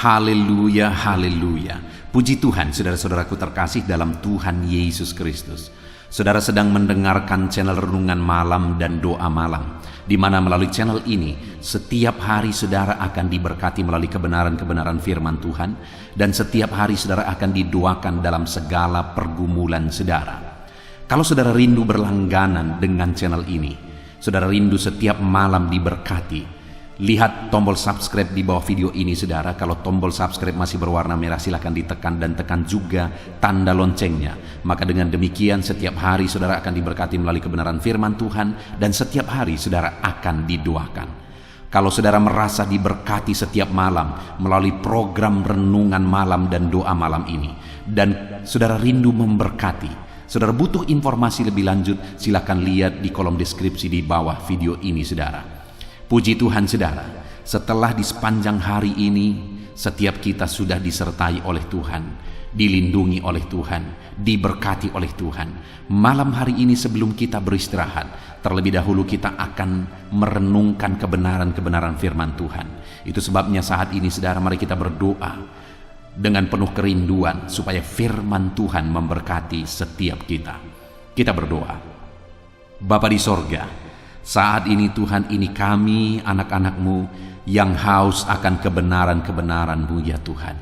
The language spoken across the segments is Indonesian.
Haleluya, haleluya. Puji Tuhan, saudara-saudaraku terkasih dalam Tuhan Yesus Kristus. Saudara sedang mendengarkan channel Renungan Malam dan Doa Malam, di mana melalui channel ini setiap hari saudara akan diberkati melalui kebenaran-kebenaran firman Tuhan, dan setiap hari saudara akan didoakan dalam segala pergumulan saudara. Kalau saudara rindu berlangganan dengan channel ini, saudara rindu setiap malam diberkati, lihat tombol subscribe di bawah video ini saudara. Kalau tombol subscribe masih berwarna merah, silahkan ditekan dan tekan juga tanda loncengnya. Maka dengan demikian setiap hari saudara akan diberkati melalui kebenaran firman Tuhan, dan setiap hari saudara akan didoakan. Kalau saudara merasa diberkati setiap malam melalui program Renungan Malam dan Doa Malam ini, dan saudara rindu memberkati, saudara butuh informasi lebih lanjut, silahkan lihat di kolom deskripsi di bawah video ini saudara. Puji Tuhan saudara, setelah di sepanjang hari ini setiap kita sudah disertai oleh Tuhan, dilindungi oleh Tuhan, diberkati oleh Tuhan. Malam hari ini sebelum kita beristirahat, terlebih dahulu kita akan merenungkan kebenaran-kebenaran firman Tuhan. Itu sebabnya saat ini saudara, mari kita berdoa dengan penuh kerinduan supaya firman Tuhan memberkati setiap kita. Kita berdoa. Bapa di sorga, saat ini Tuhan, ini kami anak-anak-Mu yang haus akan kebenaran-kebenaran-Mu ya Tuhan.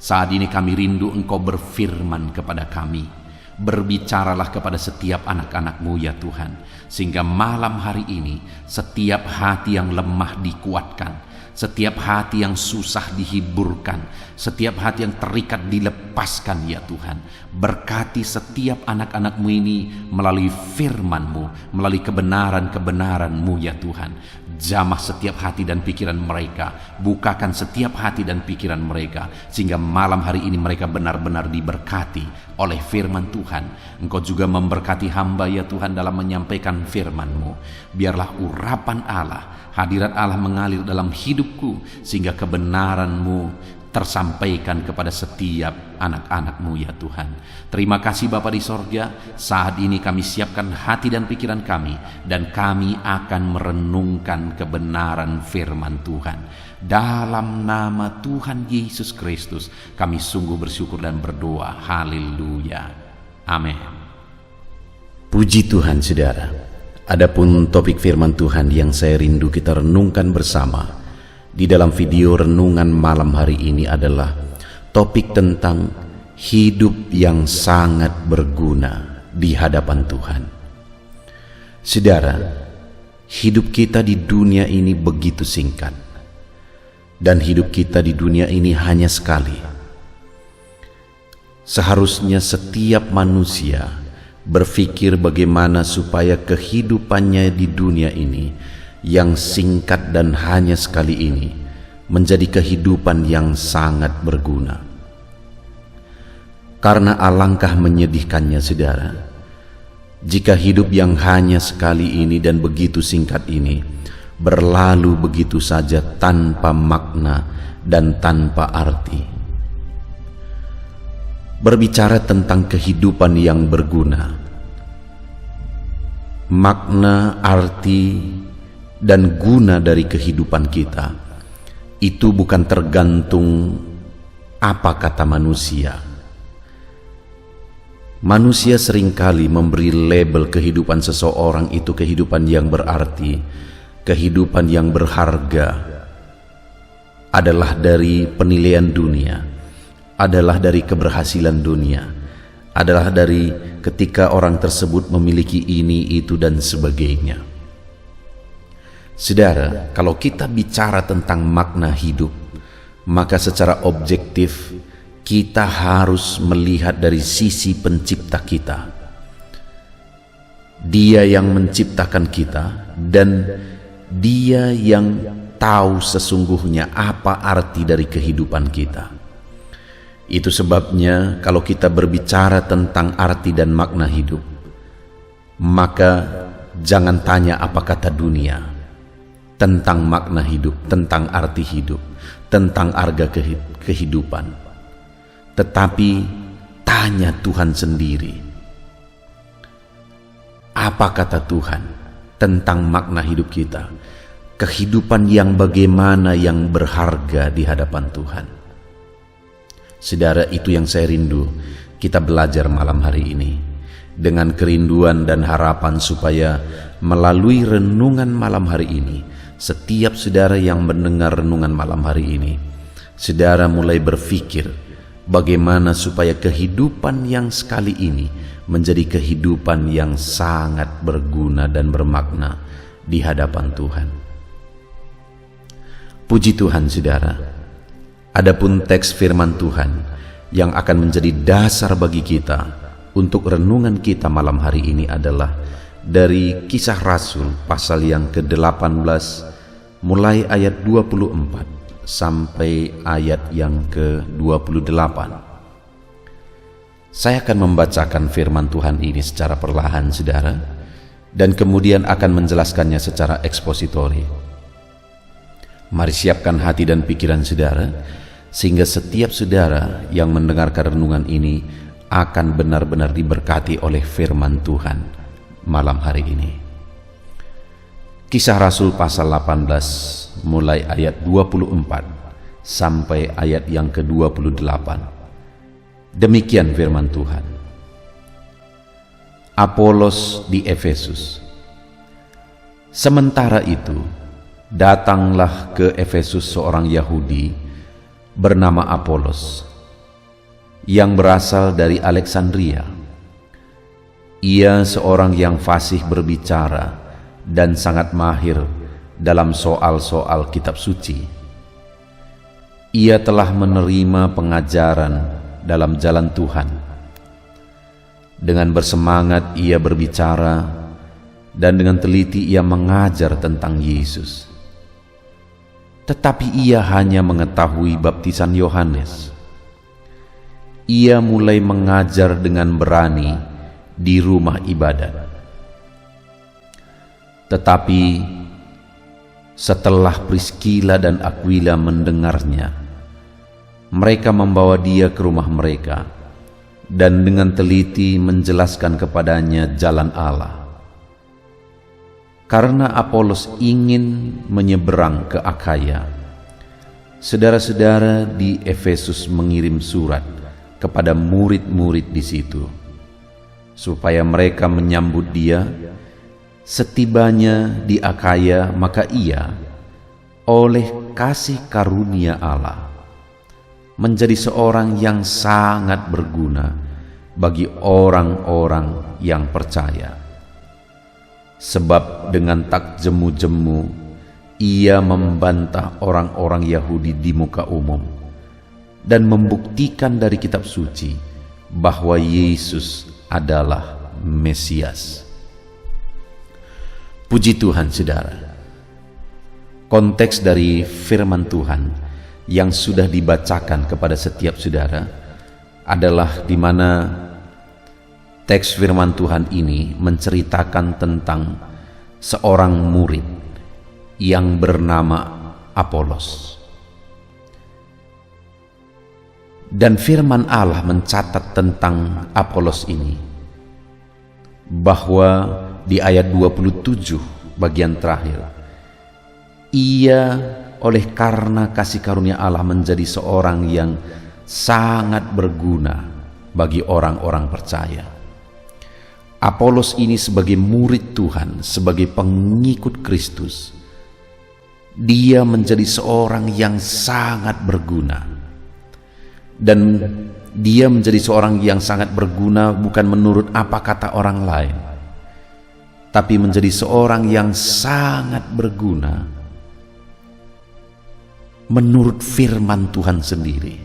Saat ini kami rindu Engkau berfirman kepada kami. Berbicaralah kepada setiap anak-anak-Mu ya Tuhan, sehingga malam hari ini setiap hati yang lemah dikuatkan, setiap hati yang susah dihiburkan, setiap hati yang terikat dilepaskan ya Tuhan. Berkati setiap anak-anak-Mu ini melalui firman-Mu, melalui kebenaran-kebenaran-Mu ya Tuhan. Jamah setiap hati dan pikiran mereka, bukakan setiap hati dan pikiran mereka, sehingga malam hari ini mereka benar-benar diberkati oleh firman Tuhan. Engkau juga memberkati hamba ya Tuhan dalam menyampaikan firman-Mu. Biarlah urapan Allah, hadirat Allah mengalir dalam hidupku, sehingga kebenaran-Mu tersampaikan kepada setiap anak-anak-Mu ya Tuhan. Terima kasih Bapa di sorga. Saat ini kami siapkan hati dan pikiran kami, dan kami akan merenungkan kebenaran firman Tuhan. Dalam nama Tuhan Yesus Kristus kami sungguh bersyukur dan berdoa. Haleluya. Amin. Puji Tuhan saudara. Adapun topik firman Tuhan yang saya rindu kita renungkan bersama di dalam video Renungan Malam hari ini adalah topik tentang hidup yang sangat berguna di hadapan Tuhan. Saudara, hidup kita di dunia ini begitu singkat, dan hidup kita di dunia ini hanya sekali. Seharusnya setiap manusia berpikir bagaimana supaya kehidupannya di dunia ini yang singkat dan hanya sekali ini menjadi kehidupan yang sangat berguna. Karena alangkah menyedihkannya saudara, jika hidup yang hanya sekali ini dan begitu singkat ini berlalu begitu saja tanpa makna dan tanpa arti. Berbicara tentang kehidupan yang berguna, makna, arti, dan guna dari kehidupan kita itu bukan tergantung apa kata manusia. Manusia seringkali memberi label kehidupan seseorang itu kehidupan yang berarti, kehidupan yang berharga adalah dari penilaian dunia, adalah dari keberhasilan dunia, adalah dari ketika orang tersebut memiliki ini, itu, dan sebagainya. Saudara, kalau kita bicara tentang makna hidup, maka secara objektif kita harus melihat dari sisi pencipta kita. Dia yang menciptakan kita, dan Dia yang tahu sesungguhnya apa arti dari kehidupan kita. Itu sebabnya kalau kita berbicara tentang arti dan makna hidup, maka jangan tanya apa kata dunia tentang makna hidup, tentang arti hidup, tentang harga kehidupan. Tetapi tanya Tuhan sendiri. Apa kata Tuhan tentang makna hidup kita? Kehidupan yang bagaimana yang berharga di hadapan Tuhan? Saudara, itu yang saya rindu kita belajar malam hari ini, dengan kerinduan dan harapan supaya melalui renungan malam hari ini, setiap saudara yang mendengar renungan malam hari ini, saudara mulai berpikir bagaimana supaya kehidupan yang sekali ini menjadi kehidupan yang sangat berguna dan bermakna di hadapan Tuhan. Puji Tuhan, saudara. Adapun teks firman Tuhan yang akan menjadi dasar bagi kita untuk renungan kita malam hari ini adalah dari Kisah Rasul pasal yang ke-18 mulai ayat 24 sampai ayat yang ke-28. Saya akan membacakan firman Tuhan ini secara perlahan, saudara, dan kemudian akan menjelaskannya secara ekspositori. Mari siapkan hati dan pikiran saudara, sehingga setiap saudara yang mendengarkan renungan ini akan benar-benar diberkati oleh firman Tuhan malam hari ini. Kisah Rasul pasal 18 mulai ayat 24 sampai ayat yang ke-28. Demikian firman Tuhan. Apolos di Efesus. Sementara itu, datanglah ke Efesus seorang Yahudi bernama Apolos, yang berasal dari Alexandria. Ia seorang yang fasih berbicara dan sangat mahir dalam soal-soal kitab suci. Ia telah menerima pengajaran dalam jalan Tuhan. Dengan bersemangat ia berbicara, dan dengan teliti ia mengajar tentang Yesus. Tetapi ia hanya mengetahui baptisan Yohanes. Ia mulai mengajar dengan berani di rumah ibadat. Tetapi setelah Priskila dan Aquila mendengarnya, mereka membawa dia ke rumah mereka dan dengan teliti menjelaskan kepadanya jalan Allah. Karena Apolos ingin menyeberang ke Akhaya, saudara-saudara di Efesus mengirim surat kepada murid-murid di situ, supaya mereka menyambut dia. Setibanya di Akhaya, maka ia, oleh kasih karunia Allah, menjadi seorang yang sangat berguna bagi orang-orang yang percaya. Sebab dengan tak jemu-jemu ia membantah orang-orang Yahudi di muka umum dan membuktikan dari kitab suci bahwa Yesus adalah Mesias. Puji Tuhan, saudara. Konteks dari firman Tuhan yang sudah dibacakan kepada setiap saudara adalah di mana teks firman Tuhan ini menceritakan tentang seorang murid yang bernama Apolos. Dan firman Allah mencatat tentang Apolos ini, bahwa di ayat 27 bagian terakhir, ia oleh karena kasih karunia Allah menjadi seorang yang sangat berguna bagi orang-orang percaya. Apolos ini sebagai murid Tuhan, sebagai pengikut Kristus, dia menjadi seorang yang sangat berguna. Dan dia menjadi seorang yang sangat berguna bukan menurut apa kata orang lain, tapi menjadi seorang yang sangat berguna menurut firman Tuhan sendiri.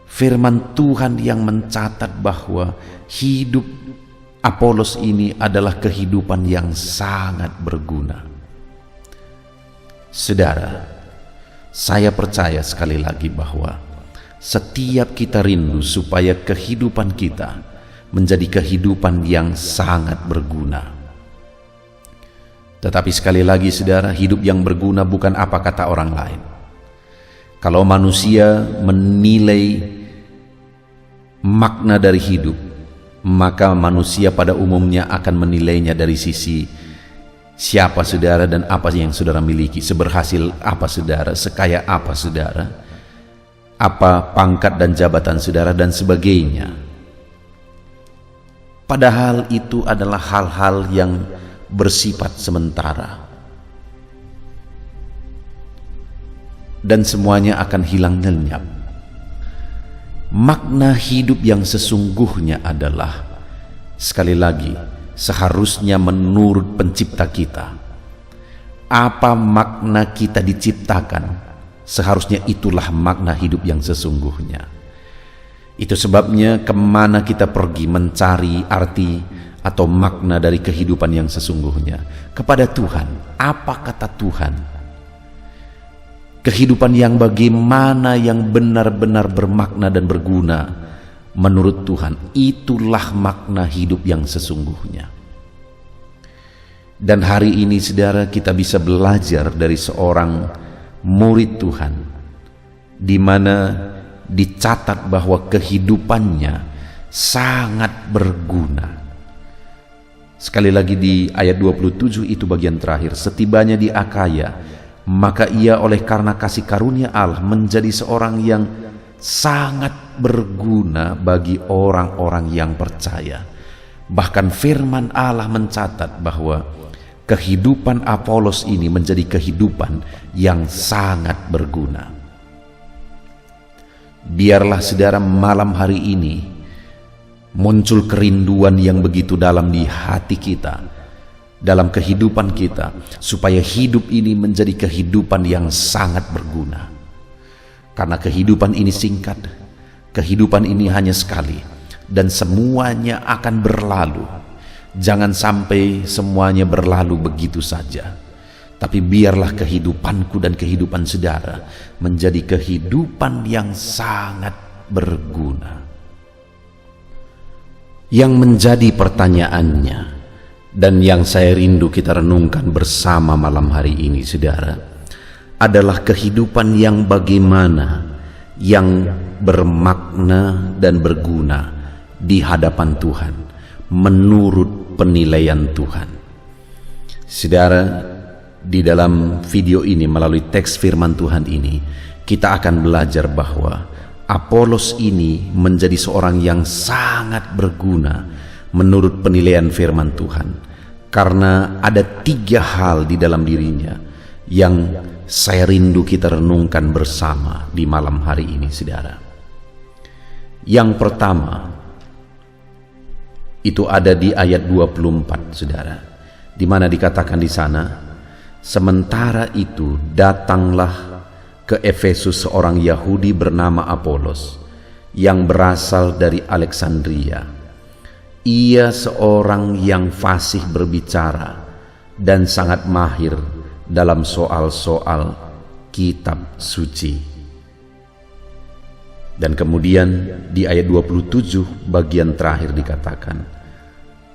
Firman Tuhan yang mencatat bahwa hidup Apolos ini adalah kehidupan yang sangat berguna. Saudara, saya percaya sekali lagi bahwa setiap kita rindu supaya kehidupan kita menjadi kehidupan yang sangat berguna. Tetapi sekali lagi, saudara, hidup yang berguna bukan apa kata orang lain. Kalau manusia menilai makna dari hidup, maka manusia pada umumnya akan menilainya dari sisi siapa saudara dan apa yang saudara miliki, seberhasil apa saudara, sekaya apa saudara, apa pangkat dan jabatan saudara dan sebagainya. Padahal itu adalah hal-hal yang bersifat sementara. Dan semuanya akan hilang lenyap. Makna hidup yang sesungguhnya adalah, sekali lagi, seharusnya menurut pencipta kita. Apa makna kita diciptakan, seharusnya itulah makna hidup yang sesungguhnya. Itu sebabnya kemana kita pergi mencari arti atau makna dari kehidupan yang sesungguhnya? Kepada Tuhan. Apa kata Tuhan? Kehidupan yang bagaimana, yang benar-benar bermakna dan berguna menurut Tuhan, itulah makna hidup yang sesungguhnya. Dan hari ini saudara, kita bisa belajar dari seorang murid Tuhan, di mana dicatat bahwa kehidupannya sangat berguna. Sekali lagi di ayat 27 itu bagian terakhir, setibanya di Akaya, maka ia oleh karena kasih karunia Allah menjadi seorang yang sangat berguna bagi orang-orang yang percaya. Bahkan firman Allah mencatat bahwa kehidupan Apolos ini menjadi kehidupan yang sangat berguna. Biarlah saudara malam hari ini muncul kerinduan yang begitu dalam di hati kita, dalam kehidupan kita, supaya hidup ini menjadi kehidupan yang sangat berguna. Karena kehidupan ini singkat, kehidupan ini hanya sekali, dan semuanya akan berlalu. Jangan sampai semuanya berlalu begitu saja, tapi biarlah kehidupanku dan kehidupan saudara menjadi kehidupan yang sangat berguna. Yang menjadi pertanyaannya, dan yang saya rindu kita renungkan bersama malam hari ini saudara, adalah kehidupan yang bagaimana, yang bermakna dan berguna di hadapan Tuhan menurut penilaian Tuhan. Saudara, di dalam video ini melalui teks firman Tuhan ini, kita akan belajar bahwa Apolos ini menjadi seorang yang sangat berguna menurut penilaian firman Tuhan, karena ada 3 hal di dalam dirinya yang saya rindu kita renungkan bersama di malam hari ini saudara. Yang pertama itu ada di ayat 24 saudara, di mana dikatakan di sana, sementara itu datanglah ke Efesus seorang Yahudi bernama Apolos yang berasal dari Alexandria. Ia seorang yang fasih berbicara dan sangat mahir dalam soal-soal kitab suci. Dan kemudian di ayat 27 bagian terakhir dikatakan,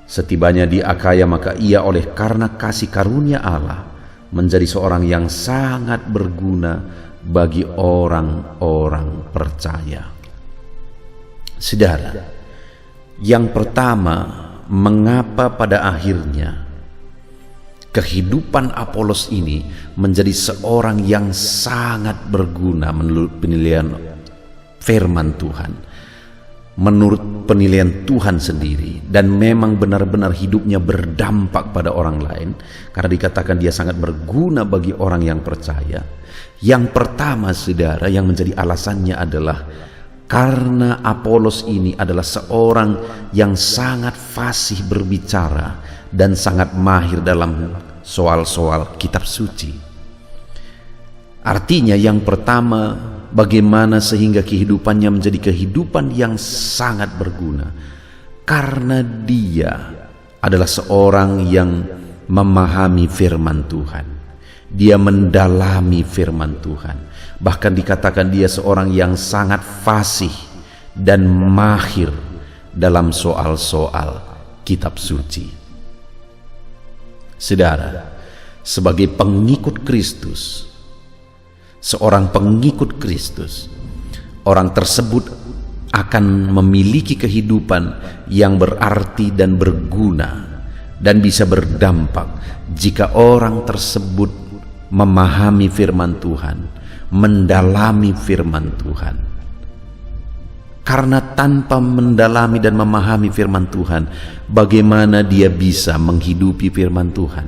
setibanya di Akaya maka ia oleh karena kasih karunia Allah menjadi seorang yang sangat berguna bagi orang-orang percaya. Saudara, yang pertama, mengapa pada akhirnya kehidupan Apolos ini menjadi seorang yang sangat berguna menurut penilaian firman Tuhan, menurut penilaian Tuhan sendiri, dan memang benar-benar hidupnya berdampak pada orang lain, karena dikatakan dia sangat berguna bagi orang yang percaya. Yang pertama saudara, yang menjadi alasannya adalah karena Apolos ini adalah seorang yang sangat fasih berbicara dan sangat mahir dalam soal-soal kitab suci. Artinya yang pertama, bagaimana sehingga kehidupannya menjadi kehidupan yang sangat berguna, karena dia adalah seorang yang memahami firman Tuhan. Dia mendalami firman Tuhan. Bahkan dikatakan dia seorang yang sangat fasih dan mahir dalam soal-soal kitab suci. Saudara, sebagai pengikut Kristus, seorang pengikut Kristus, orang tersebut akan memiliki kehidupan yang berarti dan berguna dan bisa berdampak jika orang tersebut memahami firman Tuhan, mendalami firman Tuhan. Karena tanpa mendalami dan memahami firman Tuhan, bagaimana dia bisa menghidupi firman Tuhan?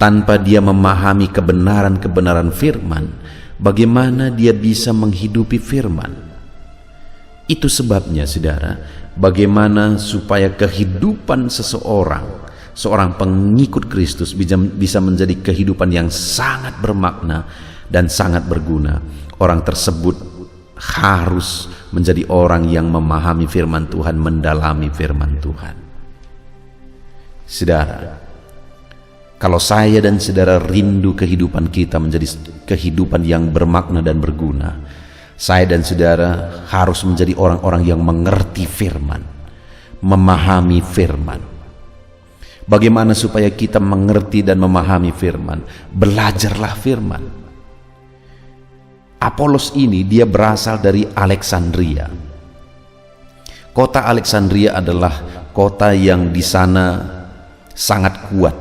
Tanpa dia memahami kebenaran-kebenaran firman, bagaimana dia bisa menghidupi firman? Itu sebabnya, saudara, bagaimana supaya kehidupan seorang pengikut Kristus bisa menjadi kehidupan yang sangat bermakna dan sangat berguna. Orang tersebut harus menjadi orang yang memahami firman Tuhan, mendalami firman Tuhan. Saudara, kalau saya dan saudara rindu kehidupan kita menjadi kehidupan yang bermakna dan berguna, saya dan saudara harus menjadi orang-orang yang mengerti firman, memahami firman. Bagaimana supaya kita mengerti dan memahami firman? Belajarlah firman. Apolos ini dia berasal dari Alexandria. Kota Alexandria adalah kota yang di sana sangat kuat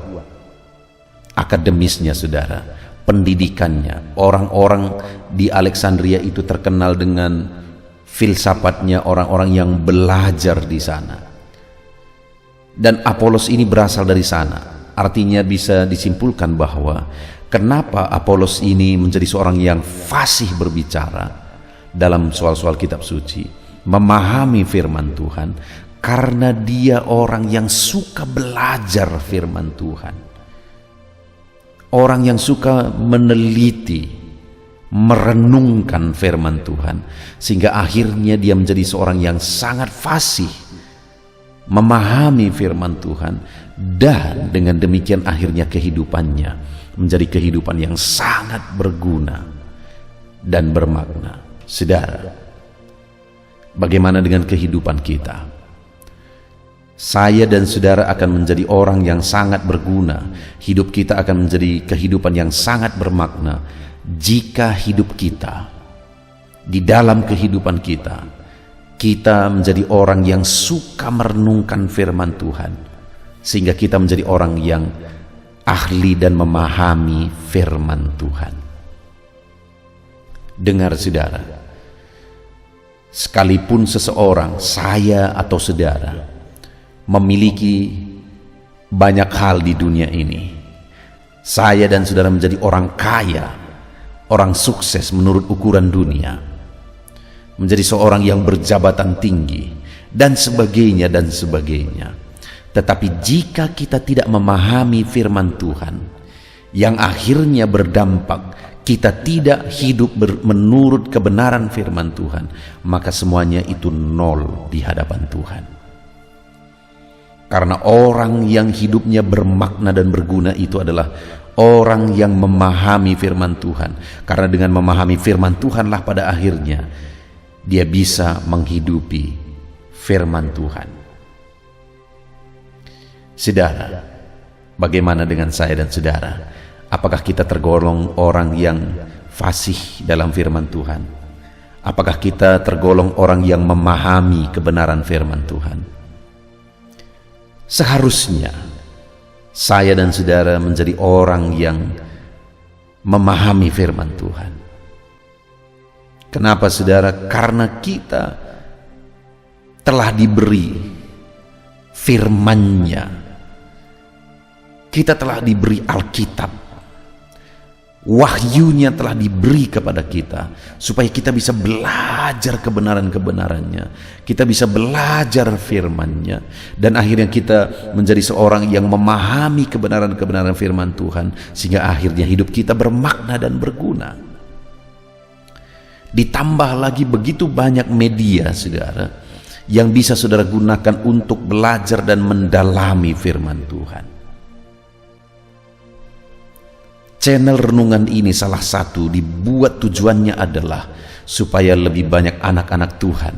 akademisnya, saudara, pendidikannya. Orang-orang di Alexandria itu terkenal dengan filsafatnya, orang-orang yang belajar di sana. Dan Apolos ini berasal dari sana. Artinya bisa disimpulkan bahwa kenapa Apolos ini menjadi seorang yang fasih berbicara dalam soal-soal kitab suci, memahami firman Tuhan, karena dia orang yang suka belajar firman Tuhan. Orang yang suka meneliti, merenungkan firman Tuhan, sehingga akhirnya dia menjadi seorang yang sangat fasih memahami firman Tuhan, dan dengan demikian akhirnya kehidupannya menjadi kehidupan yang sangat berguna dan bermakna. Saudara, bagaimana dengan kehidupan kita? Saya dan saudara akan menjadi orang yang sangat berguna. Hidup kita akan menjadi kehidupan yang sangat bermakna jika hidup kita, di dalam kehidupan kita menjadi orang yang suka merenungkan firman Tuhan, sehingga kita menjadi orang yang ahli dan memahami firman Tuhan. Dengar, saudara, sekalipun seseorang, saya atau saudara, memiliki banyak hal di dunia ini, saya dan saudara menjadi orang kaya, orang sukses menurut ukuran dunia, menjadi seorang yang berjabatan tinggi, dan sebagainya dan sebagainya. Tetapi jika kita tidak memahami firman Tuhan, yang akhirnya berdampak kita tidak hidup menurut kebenaran firman Tuhan, maka semuanya itu nol di hadapan Tuhan. Karena orang yang hidupnya bermakna dan berguna itu adalah orang yang memahami firman Tuhan. Karena dengan memahami firman Tuhanlah pada akhirnya dia bisa menghidupi firman Tuhan. Saudara, bagaimana dengan saya dan saudara? Apakah kita tergolong orang yang fasih dalam firman Tuhan? Apakah kita tergolong orang yang memahami kebenaran firman Tuhan? Seharusnya saya dan saudara menjadi orang yang memahami firman Tuhan. Kenapa, saudara? Karena kita telah diberi firman-Nya. Kita telah diberi Alkitab, wahyunya telah diberi kepada kita, supaya kita bisa belajar kebenaran-kebenarannya, kita bisa belajar firman-Nya, dan akhirnya kita menjadi seorang yang memahami kebenaran-kebenaran firman Tuhan, sehingga akhirnya hidup kita bermakna dan berguna. Ditambah lagi begitu banyak media, saudara, yang bisa saudara gunakan untuk belajar dan mendalami firman Tuhan. Channel renungan ini salah satu dibuat tujuannya adalah supaya lebih banyak anak-anak Tuhan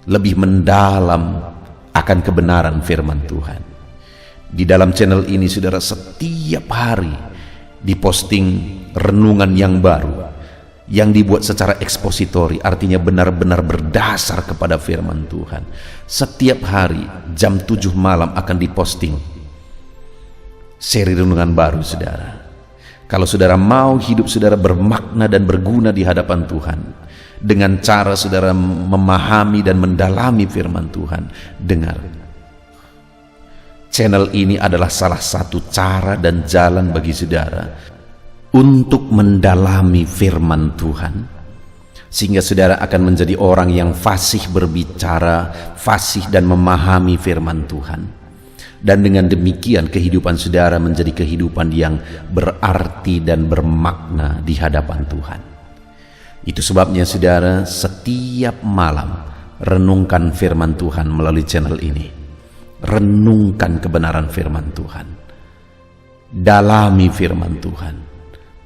lebih mendalam akan kebenaran firman Tuhan. Di dalam channel ini, saudara, setiap hari diposting renungan yang baru yang dibuat secara ekspositori, artinya benar-benar berdasar kepada firman Tuhan. Setiap hari jam 7 malam akan diposting seri renungan baru, saudara. Kalau saudara mau hidup saudara bermakna dan berguna di hadapan Tuhan, Dengan cara saudara memahami dan mendalami firman Tuhan, dengar. Channel ini adalah salah satu cara dan jalan bagi saudara untuk mendalami firman Tuhan, sehingga saudara akan menjadi orang yang fasih berbicara, fasih dan memahami firman Tuhan. Dan dengan demikian kehidupan saudara menjadi kehidupan yang berarti dan bermakna di hadapan Tuhan. Itu sebabnya saudara setiap malam renungkan firman Tuhan melalui channel ini. Renungkan kebenaran firman Tuhan. Dalami firman Tuhan.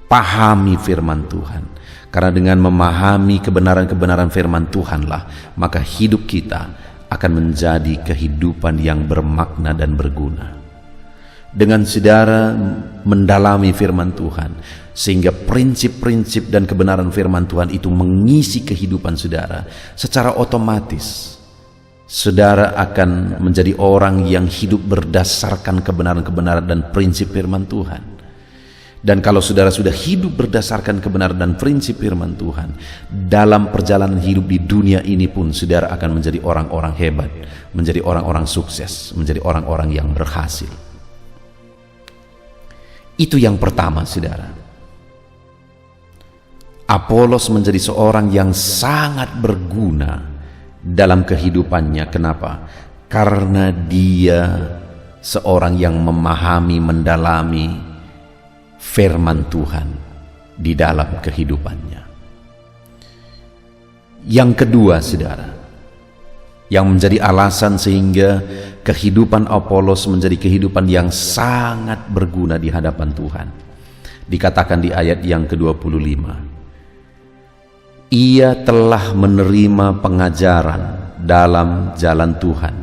Pahami firman Tuhan. Karena dengan memahami kebenaran-kebenaran firman Tuhanlah, maka hidup kita akan menjadi kehidupan yang bermakna dan berguna. Dengan saudara mendalami firman Tuhan, sehingga prinsip-prinsip dan kebenaran firman Tuhan itu mengisi kehidupan saudara, secara otomatis saudara akan menjadi orang yang hidup berdasarkan kebenaran-kebenaran dan prinsip firman Tuhan. Dan kalau saudara sudah hidup berdasarkan kebenaran dan prinsip firman Tuhan, dalam perjalanan hidup di dunia ini pun saudara akan menjadi orang-orang hebat, menjadi orang-orang sukses, menjadi orang-orang yang berhasil. Itu yang pertama, saudara. Apolos menjadi seorang yang sangat berguna dalam kehidupannya. Kenapa? Karena dia seorang yang memahami, mendalami firman Tuhan di dalam kehidupannya. Yang kedua, saudara, yang menjadi alasan sehingga kehidupan Apolos menjadi kehidupan yang sangat berguna di hadapan Tuhan, dikatakan di ayat yang ke-25, ia telah menerima pengajaran dalam jalan Tuhan.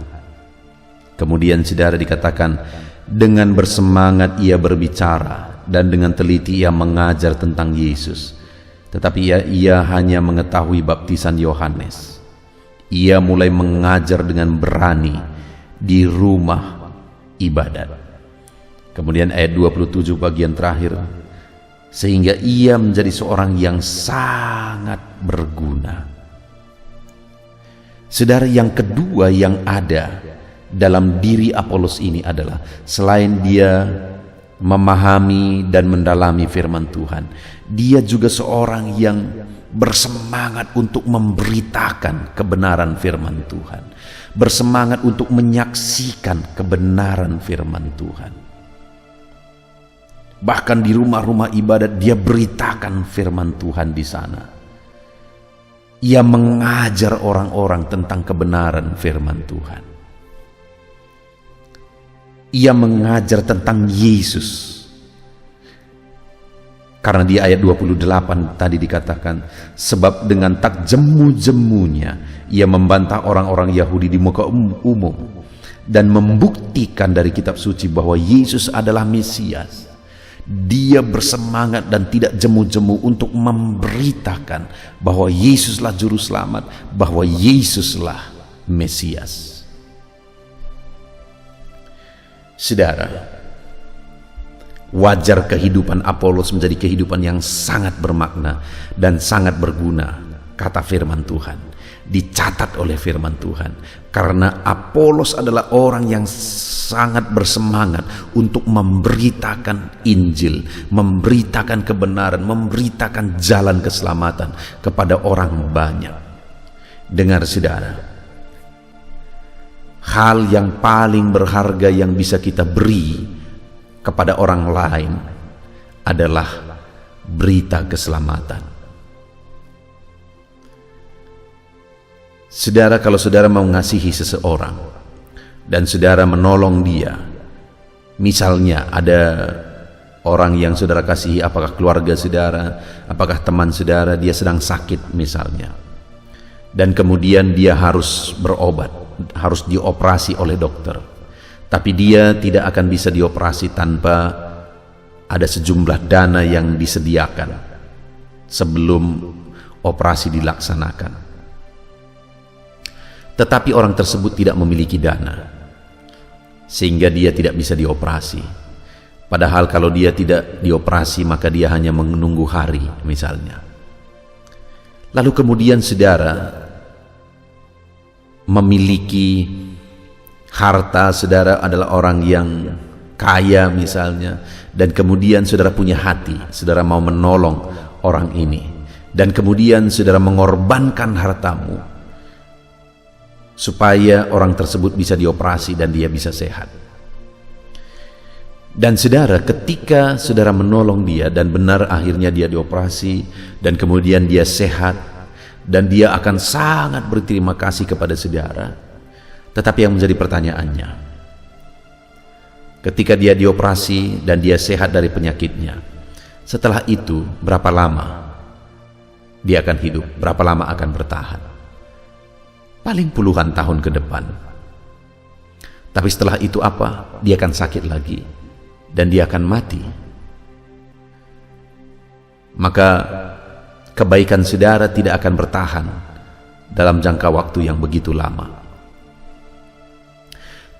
Kemudian saudara dikatakan, dengan bersemangat ia berbicara dan dengan teliti ia mengajar tentang Yesus. Tetapi ia hanya mengetahui baptisan Yohanes. Ia mulai mengajar dengan berani di rumah ibadat. Kemudian ayat 27 bagian terakhir, sehingga ia menjadi seorang yang sangat berguna. Saudara, yang kedua yang ada dalam diri Apolos ini adalah, selain dia memahami dan mendalami firman Tuhan, dia juga seorang yang bersemangat untuk memberitakan kebenaran firman Tuhan, bersemangat untuk menyaksikan kebenaran firman Tuhan. Bahkan di rumah-rumah ibadat dia beritakan firman Tuhan di sana. Ia mengajar orang-orang tentang kebenaran firman Tuhan. Ia mengajar tentang Yesus. Karena di ayat 28 tadi dikatakan, sebab dengan tak jemu-jemunya ia membantah orang-orang Yahudi di muka umum dan membuktikan dari kitab suci bahwa Yesus adalah Mesias. Dia bersemangat dan tidak jemu-jemu untuk memberitakan bahwa Yesuslah juru selamat, bahwa Yesuslah Mesias. Saudara, wajar kehidupan Apolos menjadi kehidupan yang sangat bermakna dan sangat berguna, kata firman Tuhan, dicatat oleh firman Tuhan. Karena Apolos adalah orang yang sangat bersemangat untuk memberitakan Injil, memberitakan kebenaran, memberitakan jalan keselamatan kepada orang banyak. Dengar saudara, hal yang paling berharga yang bisa kita beri kepada orang lain adalah berita keselamatan. Saudara, kalau saudara mau mengasihi seseorang dan saudara menolong dia, misalnya ada orang yang saudara kasihi, apakah keluarga saudara, apakah teman saudara, dia sedang sakit misalnya, dan kemudian dia harus berobat, harus dioperasi oleh dokter, tapi dia tidak akan bisa dioperasi tanpa ada sejumlah dana yang disediakan sebelum operasi dilaksanakan. Tetapi orang tersebut tidak memiliki dana, sehingga dia tidak bisa dioperasi. Padahal kalau dia tidak dioperasi, maka dia hanya menunggu hari misalnya. Lalu kemudian saudara memiliki harta, saudara adalah orang yang kaya misalnya, dan kemudian saudara punya hati, saudara mau menolong orang ini, dan kemudian saudara mengorbankan hartamu supaya orang tersebut bisa dioperasi dan dia bisa sehat. Dan saudara, ketika saudara menolong dia dan benar akhirnya dia dioperasi dan kemudian dia sehat, dan dia akan sangat berterima kasih kepada saudara. Tetapi yang menjadi pertanyaannya, ketika dia dioperasi dan dia sehat dari penyakitnya, setelah itu berapa lama dia akan hidup? Berapa lama akan bertahan? Paling puluhan tahun ke depan. Tapi setelah itu apa? Dia akan sakit lagi dan dia akan mati. Maka kebaikan saudara tidak akan bertahan dalam jangka waktu yang begitu lama.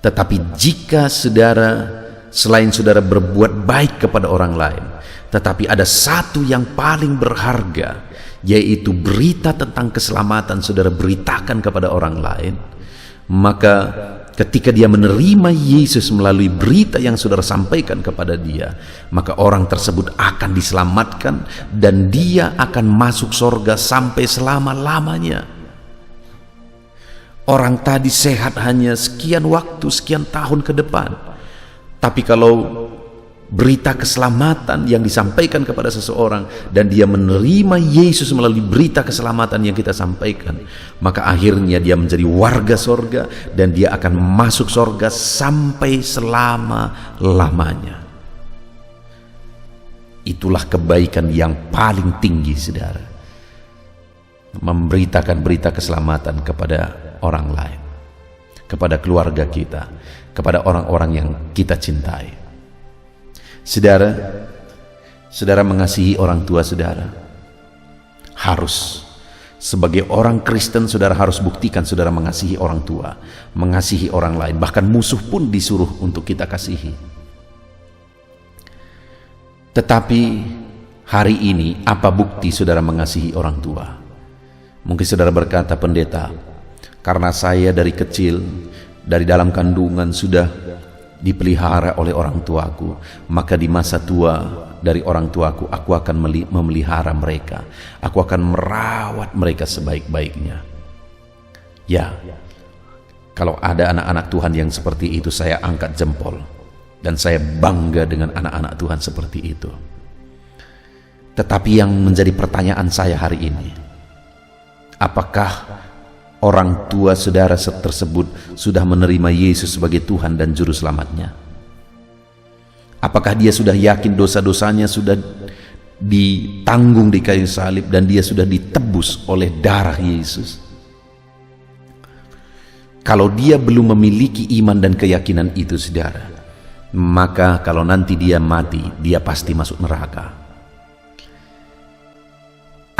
Tetapi jika saudara, selain saudara berbuat baik kepada orang lain, tetapi ada satu yang paling berharga, yaitu berita tentang keselamatan saudara beritakan kepada orang lain, maka ketika dia menerima Yesus melalui berita yang saudara sampaikan kepada dia, maka orang tersebut akan diselamatkan dan dia akan masuk surga sampai selama-lamanya. Orang tadi sehat hanya sekian waktu, sekian tahun ke depan. Tapi kalau berita keselamatan yang disampaikan kepada seseorang dan dia menerima Yesus melalui berita keselamatan yang kita sampaikan, maka akhirnya dia menjadi warga sorga dan dia akan masuk sorga sampai selama-lamanya. Itulah kebaikan yang paling tinggi, saudara, memberitakan berita keselamatan kepada orang lain, kepada keluarga kita, kepada orang-orang yang kita cintai. Saudara mengasihi orang tua saudara. Harus. Sebagai orang Kristen, saudara harus buktikan saudara mengasihi orang tua, mengasihi orang lain, bahkan musuh pun disuruh untuk kita kasihi. Tetapi hari ini, apa bukti saudara mengasihi orang tua? Mungkin saudara berkata, pendeta, karena saya dari kecil, dari dalam kandungan sudah dipelihara oleh orang tuaku, maka di masa tua dari orang tuaku, aku akan memelihara mereka, aku akan merawat mereka sebaik-baiknya. Ya, kalau ada anak-anak Tuhan yang seperti itu, saya angkat jempol dan saya bangga dengan anak-anak Tuhan seperti itu. Tetapi yang menjadi pertanyaan saya hari ini, apakah orang tua saudara tersebut sudah menerima Yesus sebagai Tuhan dan Juru Selamatnya? Apakah dia sudah yakin dosa-dosanya sudah ditanggung di kayu salib dan dia sudah ditebus oleh darah Yesus? Kalau dia belum memiliki iman dan keyakinan itu, saudara, maka kalau nanti dia mati, dia pasti masuk neraka.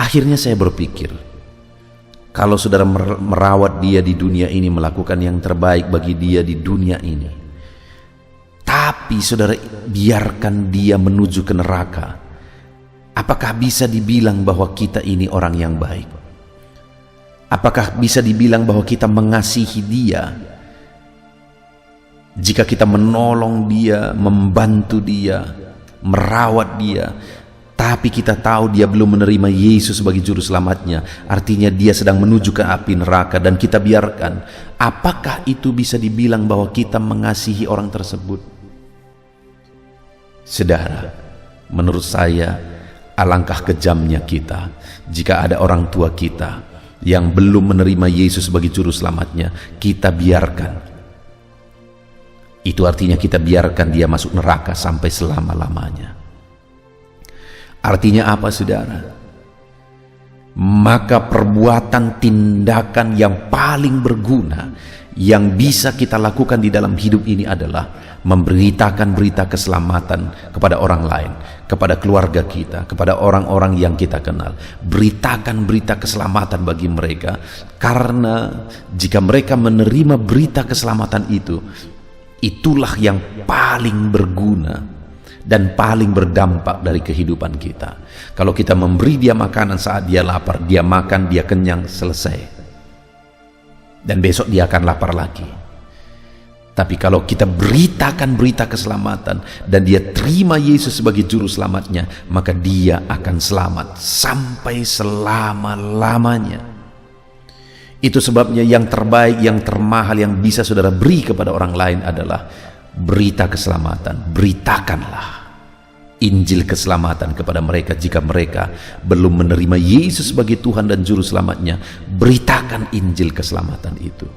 Akhirnya saya berpikir, kalau saudara merawat dia di dunia ini, melakukan yang terbaik bagi dia di dunia ini, tapi saudara biarkan dia menuju ke neraka, apakah bisa dibilang bahwa kita ini orang yang baik? Apakah bisa dibilang bahwa kita mengasihi dia? Jika kita menolong dia, membantu dia, merawat dia, tapi kita tahu dia belum menerima Yesus sebagai Juru Selamatnya, artinya dia sedang menuju ke api neraka dan kita biarkan, apakah itu bisa dibilang bahwa kita mengasihi orang tersebut? Saudara, menurut saya alangkah kejamnya kita jika ada orang tua kita yang belum menerima Yesus sebagai Juru Selamatnya, kita biarkan. Itu artinya kita biarkan dia masuk neraka sampai selama-lamanya. Artinya apa, saudara? Maka perbuatan tindakan yang paling berguna yang bisa kita lakukan di dalam hidup ini adalah memberitakan berita keselamatan kepada orang lain, kepada keluarga kita, kepada orang-orang yang kita kenal. Beritakan berita keselamatan bagi mereka, karena jika mereka menerima berita keselamatan itu, itulah yang paling berguna dan paling berdampak dari kehidupan kita. Kalau kita memberi dia makanan saat dia lapar, dia makan, dia kenyang, selesai. Dan besok dia akan lapar lagi. Tapi kalau kita beritakan berita keselamatan dan dia terima Yesus sebagai juru selamatnya, maka dia akan selamat sampai selama-lamanya. Itu sebabnya yang terbaik, yang termahal yang bisa saudara beri kepada orang lain adalah berita keselamatan. Beritakanlah Injil keselamatan kepada mereka. Jika mereka belum menerima Yesus sebagai Tuhan dan Juru Selamatnya, beritakan Injil keselamatan itu.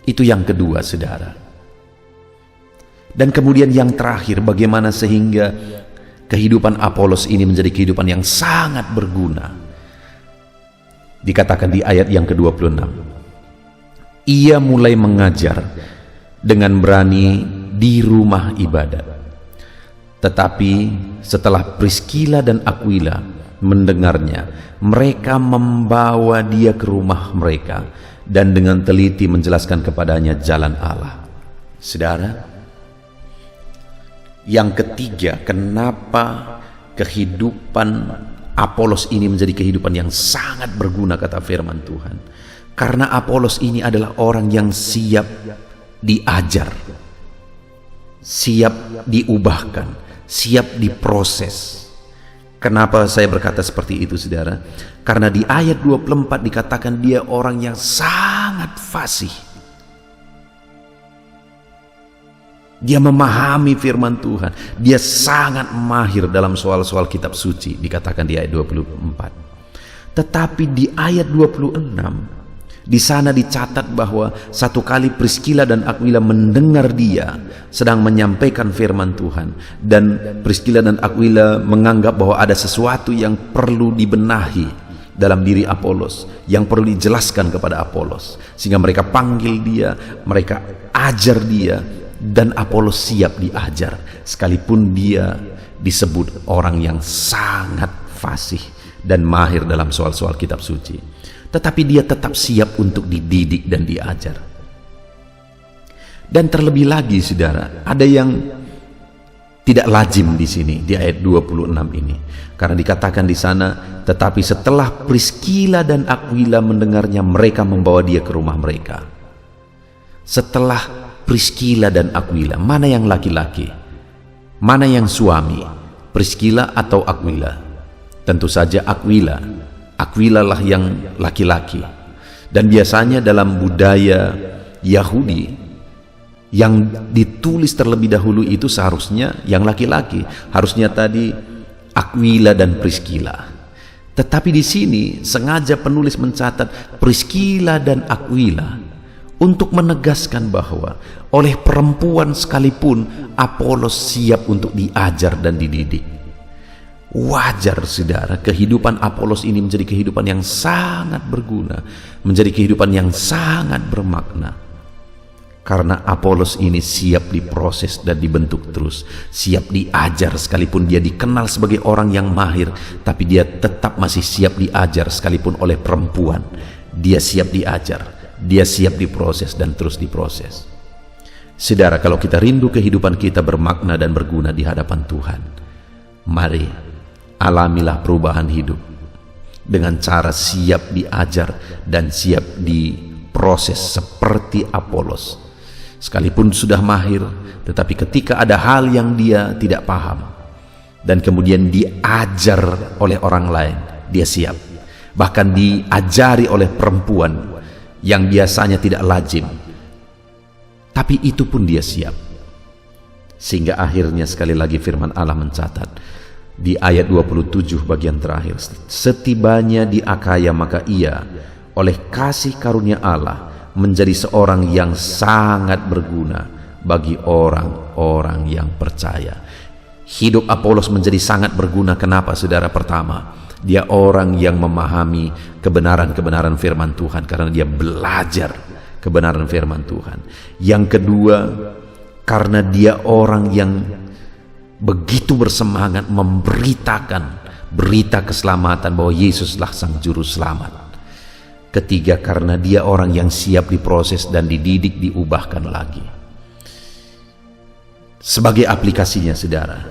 Itu yang kedua, saudara. Dan kemudian yang terakhir, bagaimana sehingga kehidupan Apolos ini menjadi kehidupan yang sangat berguna. Dikatakan di ayat yang ke-26, ia mulai mengajar dengan berani di rumah ibadat. Tetapi setelah Priskila dan Aquila mendengarnya, mereka membawa dia ke rumah mereka dan dengan teliti menjelaskan kepadanya jalan Allah. Saudara, yang ketiga, kenapa kehidupan Apolos ini menjadi kehidupan yang sangat berguna, kata firman Tuhan? Karena Apolos ini adalah orang yang siap diajar, siap diubahkan, siap diproses. Kenapa saya berkata seperti itu, saudara? Karena di ayat 24 dikatakan dia orang yang sangat fasih. Dia memahami firman Tuhan. Dia sangat mahir dalam soal-soal kitab suci, dikatakan di ayat 24. Tetapi di ayat 26, di sana dicatat bahwa satu kali Priskila dan Aquila mendengar dia sedang menyampaikan firman Tuhan, dan Priskila dan Aquila menganggap bahwa ada sesuatu yang perlu dibenahi dalam diri Apolos, yang perlu dijelaskan kepada Apolos, sehingga mereka panggil dia, mereka ajar dia, dan Apolos siap diajar sekalipun dia disebut orang yang sangat fasih dan mahir dalam soal-soal kitab suci. Tetapi dia tetap siap untuk dididik dan diajar. Dan terlebih lagi, saudara, ada yang tidak lazim di sini di ayat 26 ini. Karena dikatakan di sana, tetapi setelah Priskila dan Aquila mendengarnya, mereka membawa dia ke rumah mereka. Setelah Priskila dan Aquila, mana yang laki-laki? Mana yang suami? Priskila atau Aquila? Tentu saja Aquila. Aquila lah yang laki-laki. Dan biasanya dalam budaya Yahudi, yang ditulis terlebih dahulu itu seharusnya yang laki-laki. Harusnya tadi Aquila dan Priskila. Tetapi di sini sengaja penulis mencatat Priskila dan Aquila untuk menegaskan bahwa oleh perempuan sekalipun Apolos siap untuk diajar dan dididik. Wajar, saudara, kehidupan Apolos ini menjadi kehidupan yang sangat berguna, menjadi kehidupan yang sangat bermakna. Karena Apolos ini siap diproses dan dibentuk terus, siap diajar sekalipun dia dikenal sebagai orang yang mahir, tapi dia tetap masih siap diajar sekalipun oleh perempuan. Dia siap diajar, dia siap diproses dan terus diproses. Saudara, kalau kita rindu kehidupan kita bermakna dan berguna di hadapan Tuhan, mari alamilah perubahan hidup dengan cara siap diajar dan siap diproses seperti Apolos. Sekalipun sudah mahir, tetapi ketika ada hal yang dia tidak paham dan kemudian diajar oleh orang lain, dia siap. Bahkan diajari oleh perempuan yang biasanya tidak lazim, tapi itu pun dia siap. Sehingga akhirnya sekali lagi firman Allah mencatat di ayat 27 bagian terakhir, setibanya di Akaya maka ia oleh kasih karunia Allah menjadi seorang yang sangat berguna bagi orang-orang yang percaya. Hidup Apolos menjadi sangat berguna. Kenapa, saudara? Pertama, dia orang yang memahami kebenaran-kebenaran firman Tuhan karena dia belajar kebenaran firman Tuhan. Yang kedua, karena dia orang yang begitu bersemangat memberitakan berita keselamatan bahwa Yesuslah sang juru selamat. Ketiga, karena dia orang yang siap diproses dan dididik, diubahkan lagi. Sebagai aplikasinya saudara,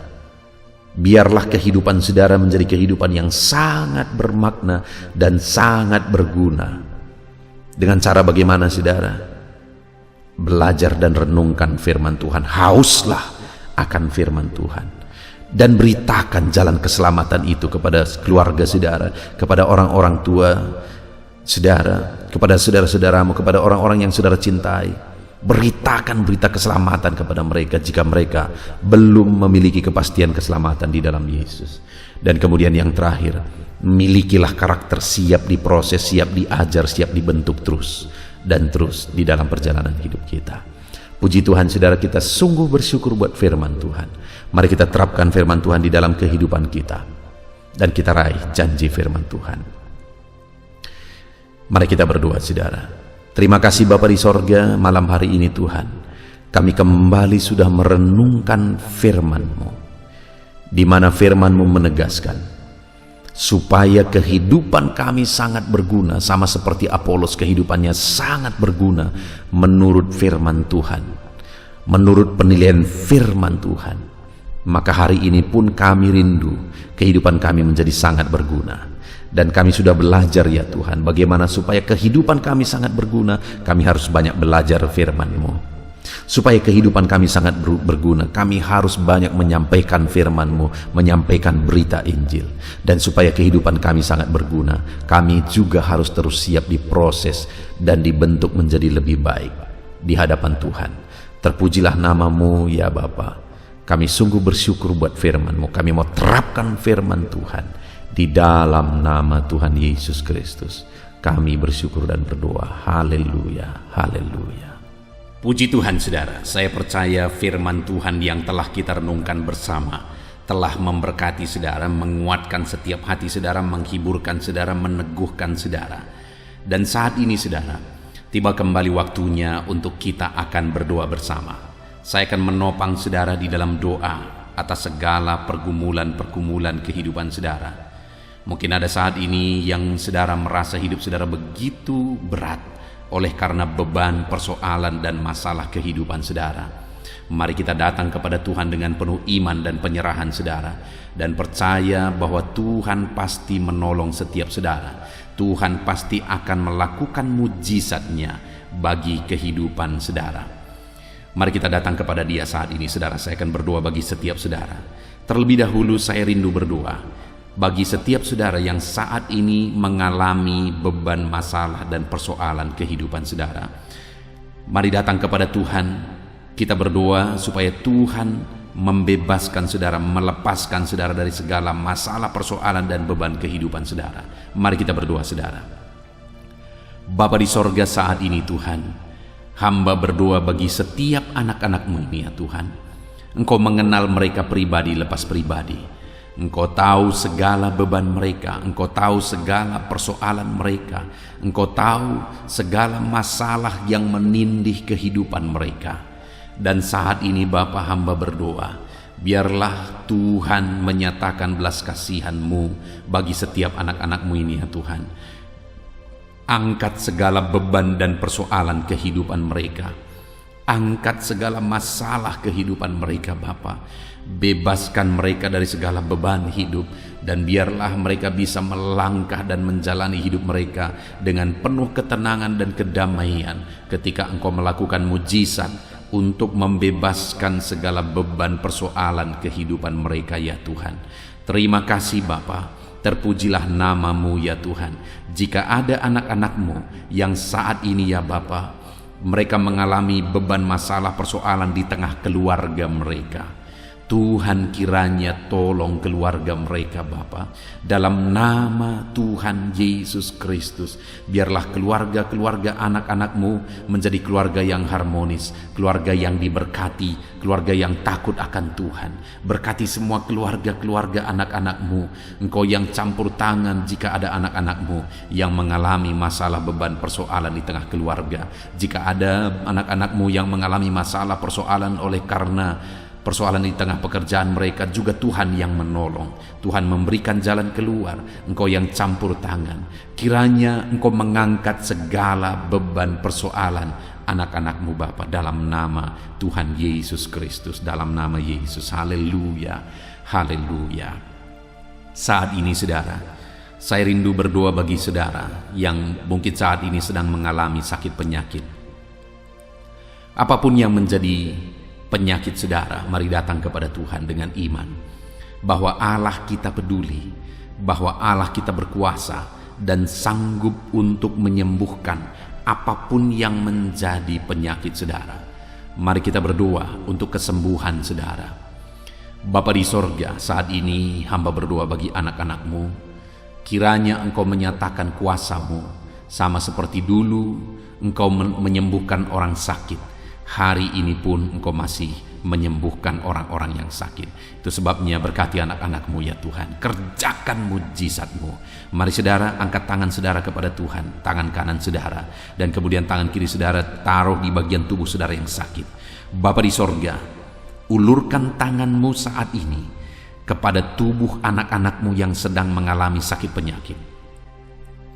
biarlah kehidupan saudara menjadi kehidupan yang sangat bermakna dan sangat berguna. Dengan cara bagaimana saudara? Belajar dan renungkan firman Tuhan. Hauslah akan firman Tuhan. Dan beritakan jalan keselamatan itu kepada keluarga saudara, kepada orang-orang tua saudara, kepada saudara-saudaramu, kepada orang-orang yang saudara cintai. Beritakan berita keselamatan kepada mereka jika mereka belum memiliki kepastian keselamatan di dalam Yesus. Dan kemudian yang terakhir, milikilah karakter siap diproses, siap diajar, siap dibentuk terus dan terus di dalam perjalanan hidup kita. Puji Tuhan saudara, kita sungguh bersyukur buat firman Tuhan. Mari kita terapkan firman Tuhan di dalam kehidupan kita dan kita raih janji firman Tuhan. Mari kita berdoa saudara. Terima kasih Bapa di sorga, malam hari ini Tuhan, kami kembali sudah merenungkan firman-Mu, di mana firman-Mu menegaskan supaya kehidupan kami sangat berguna, sama seperti Apolos kehidupannya sangat berguna menurut firman Tuhan, menurut penilaian firman Tuhan. Maka hari ini pun kami rindu kehidupan kami menjadi sangat berguna. Dan kami sudah belajar ya Tuhan, bagaimana supaya kehidupan kami sangat berguna, kami harus banyak belajar firman-Mu. Supaya kehidupan kami sangat berguna, kami harus banyak menyampaikan firman-Mu, menyampaikan berita Injil. Dan supaya kehidupan kami sangat berguna, kami juga harus terus siap diproses dan dibentuk menjadi lebih baik di hadapan Tuhan. Terpujilah nama-Mu ya Bapa. Kami sungguh bersyukur buat firman-Mu. Kami mau terapkan firman Tuhan. Di dalam nama Tuhan Yesus Kristus kami bersyukur dan berdoa. Haleluya, haleluya. Puji Tuhan saudara, saya percaya firman Tuhan yang telah kita renungkan bersama telah memberkati saudara, menguatkan setiap hati saudara, menghiburkan saudara, meneguhkan saudara. Dan saat ini saudara, tiba kembali waktunya untuk kita akan berdoa bersama. Saya akan menopang saudara di dalam doa atas segala pergumulan-pergumulan kehidupan saudara. Mungkin ada saat ini yang saudara merasa hidup saudara begitu berat oleh karena beban, persoalan dan masalah kehidupan saudara. Mari kita datang kepada Tuhan dengan penuh iman dan penyerahan saudara, dan percaya bahwa Tuhan pasti menolong setiap saudara. Tuhan pasti akan melakukan mujizat-Nya bagi kehidupan saudara. Mari kita datang kepada Dia saat ini saudara. Saya akan berdoa bagi setiap saudara. Terlebih dahulu saya rindu berdoa bagi setiap saudara yang saat ini mengalami beban, masalah dan persoalan kehidupan saudara. Mari datang kepada Tuhan. Kita berdoa supaya Tuhan membebaskan saudara, melepaskan saudara dari segala masalah, persoalan dan beban kehidupan saudara. Mari kita berdoa saudara. Bapa di sorga, saat ini Tuhan, hamba berdoa bagi setiap anak-anak-Mu ini ya Tuhan. Engkau mengenal mereka pribadi lepas pribadi. Engkau tahu segala beban mereka, Engkau tahu segala persoalan mereka, Engkau tahu segala masalah yang menindih kehidupan mereka. Dan saat ini Bapa, hamba berdoa, biarlah Tuhan menyatakan belas kasihan-Mu bagi setiap anak-anak-Mu ini ya Tuhan. Angkat segala beban dan persoalan kehidupan mereka. Angkat segala masalah kehidupan mereka Bapa. Bebaskan mereka dari segala beban hidup, dan biarlah mereka bisa melangkah dan menjalani hidup mereka dengan penuh ketenangan dan kedamaian ketika Engkau melakukan mujizat untuk membebaskan segala beban persoalan kehidupan mereka ya Tuhan. Terima kasih Bapa. Terpujilah nama-Mu ya Tuhan. Jika ada anak-anak-Mu yang saat ini ya Bapa, mereka mengalami beban, masalah, persoalan di tengah keluarga mereka, Tuhan kiranya tolong keluarga mereka Bapa. Dalam nama Tuhan Yesus Kristus, biarlah keluarga-keluarga anak-anak-Mu menjadi keluarga yang harmonis, keluarga yang diberkati, keluarga yang takut akan Tuhan. Berkati semua keluarga-keluarga anak-anak-Mu. Engkau yang campur tangan jika ada anak-anak-Mu yang mengalami masalah, beban, persoalan di tengah keluarga. Jika ada anak-anak-Mu yang mengalami masalah, persoalan oleh karena persoalan di tengah pekerjaan mereka, juga Tuhan yang menolong. Tuhan memberikan jalan keluar. Engkau yang campur tangan. Kiranya Engkau mengangkat segala beban persoalan anak-anak-Mu Bapa, dalam nama Tuhan Yesus Kristus, dalam nama Yesus. Haleluya, haleluya. Saat ini saudara, saya rindu berdoa bagi saudara yang mungkin saat ini sedang mengalami sakit penyakit. Apapun yang menjadi penyakit saudara, mari datang kepada Tuhan dengan iman bahwa Allah kita peduli, bahwa Allah kita berkuasa dan sanggup untuk menyembuhkan apapun yang menjadi penyakit saudara. Mari kita berdoa untuk kesembuhan saudara. Bapa di sorga, saat ini hamba berdoa bagi anak-anak-Mu. Kiranya Engkau menyatakan kuasa-Mu, sama seperti dulu Engkau menyembuhkan orang sakit. Hari ini pun Engkau masih menyembuhkan orang-orang yang sakit. Itu sebabnya berkati anak-anak-Mu ya Tuhan. Kerjakan mujizat-Mu. Mari saudara, angkat tangan saudara kepada Tuhan. Tangan kanan saudara, dan kemudian tangan kiri saudara taruh di bagian tubuh saudara yang sakit. Bapa di sorga, ulurkan tangan-Mu saat ini kepada tubuh anak-anak-Mu yang sedang mengalami sakit penyakit.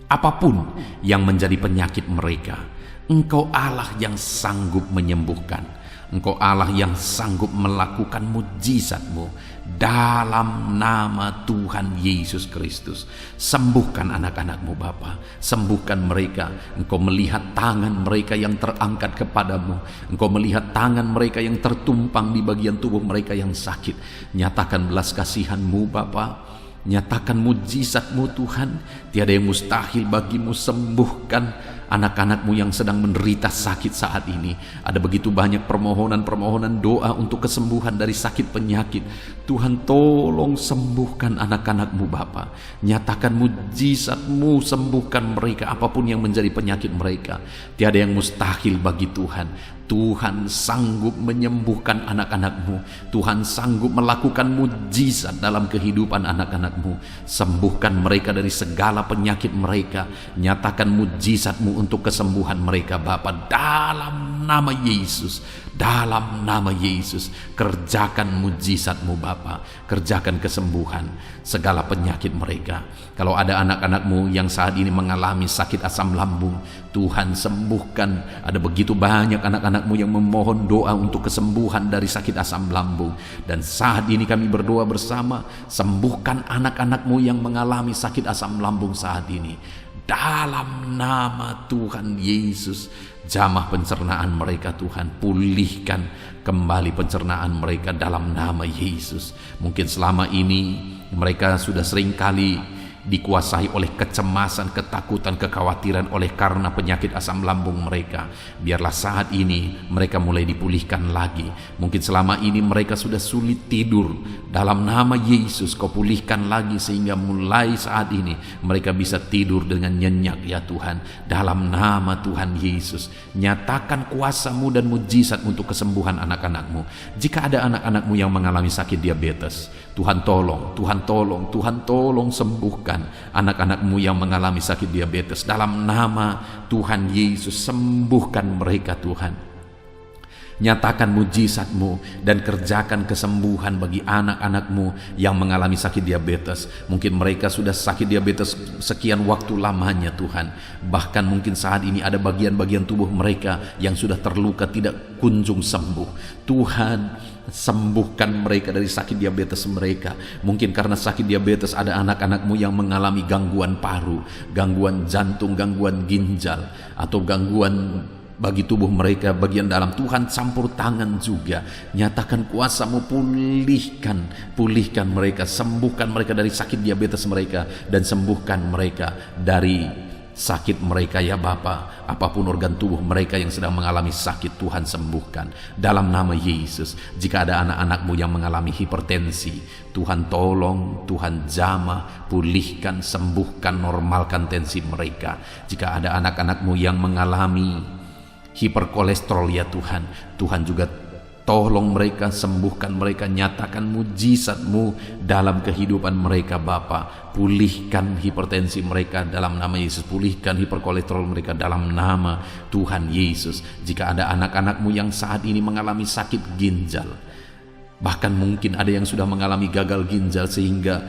Apapun yang menjadi penyakit mereka, Engkau Allah yang sanggup menyembuhkan. Engkau Allah yang sanggup melakukan mujizat-Mu dalam nama Tuhan Yesus Kristus. Sembuhkan anak-anak-Mu Bapa, sembuhkan mereka. Engkau melihat tangan mereka yang terangkat kepadamu. Engkau melihat tangan mereka yang tertumpang di bagian tubuh mereka yang sakit. Nyatakan belas kasihan-Mu Bapa, nyatakan mujizat-Mu Tuhan. Tiada yang mustahil bagi-Mu. Sembuhkan anak-anak-Mu yang sedang menderita sakit saat ini. Ada begitu banyak permohonan-permohonan doa untuk kesembuhan dari sakit penyakit. Tuhan tolong sembuhkan anak-anak-Mu Bapa. Nyatakan mujizat-Mu, sembuhkan mereka apapun yang menjadi penyakit mereka. Tiada yang mustahil bagi Tuhan. Tuhan sanggup menyembuhkan anak-anak-Mu. Tuhan sanggup melakukan mujizat dalam kehidupan anak-anak-Mu. Sembuhkan mereka dari segala penyakit mereka. Nyatakan mujizat-Mu untuk kesembuhan mereka Bapa, dalam nama Yesus. Dalam nama Yesus, kerjakan mujizat-Mu Bapa. Kerjakan kesembuhan segala penyakit mereka. Kalau ada anak-anak-Mu yang saat ini mengalami sakit asam lambung, Tuhan sembuhkan. Ada begitu banyak anak-anak-Mu yang memohon doa untuk kesembuhan dari sakit asam lambung. Dan saat ini kami berdoa bersama, sembuhkan anak-anak-Mu yang mengalami sakit asam lambung saat ini. Dalam nama Tuhan Yesus, jamah pencernaan mereka Tuhan, pulihkan kembali pencernaan mereka dalam nama Yesus. Mungkin selama ini mereka sudah seringkali dikuasai oleh kecemasan, ketakutan, kekhawatiran oleh karena penyakit asam lambung mereka. Biarlah saat ini mereka mulai dipulihkan lagi. Mungkin selama ini mereka sudah sulit tidur. Dalam nama Yesus, Kau pulihkan lagi sehingga mulai saat ini mereka bisa tidur dengan nyenyak ya Tuhan. Dalam nama Tuhan Yesus, nyatakan kuasa-Mu dan mujizat untuk kesembuhan anak-anak-Mu. Jika ada anak-anak-Mu yang mengalami sakit diabetes, Tuhan tolong, Tuhan tolong, Tuhan tolong sembuhkan anak-anak-Mu yang mengalami sakit diabetes. Dalam nama Tuhan Yesus, sembuhkan mereka Tuhan. Nyatakan mujizat-Mu dan kerjakan kesembuhan bagi anak-anak-Mu yang mengalami sakit diabetes. Mungkin mereka sudah sakit diabetes sekian waktu lamanya Tuhan. Bahkan mungkin saat ini ada bagian-bagian tubuh mereka yang sudah terluka tidak kunjung sembuh. Tuhan, sembuhkan mereka dari sakit diabetes mereka. Mungkin karena sakit diabetes ada anak-anak-Mu yang mengalami gangguan paru, gangguan jantung, gangguan ginjal, atau gangguan bagi tubuh mereka bagian dalam. Tuhan campur tangan juga. Nyatakan kuasa-Mu, pulihkan mereka, sembuhkan mereka dari sakit diabetes mereka, dan sembuhkan mereka dari sakit mereka ya Bapa. Apapun organ tubuh mereka yang sedang mengalami sakit, Tuhan sembuhkan dalam nama Yesus. Jika ada anak-anak-Mu yang mengalami hipertensi, Tuhan tolong, Tuhan jamah, pulihkan, sembuhkan, normalkan tensi mereka. Jika ada anak-anak-Mu yang mengalami hiperkolesterol ya Tuhan, Tuhan juga tolong mereka, sembuhkan mereka. Nyatakan mujizat-Mu dalam kehidupan mereka Bapa. Pulihkan hipertensi mereka dalam nama Yesus. Pulihkan hiperkolesterol mereka dalam nama Tuhan Yesus. Jika ada anak-anak-Mu yang saat ini mengalami sakit ginjal, bahkan mungkin ada yang sudah mengalami gagal ginjal sehingga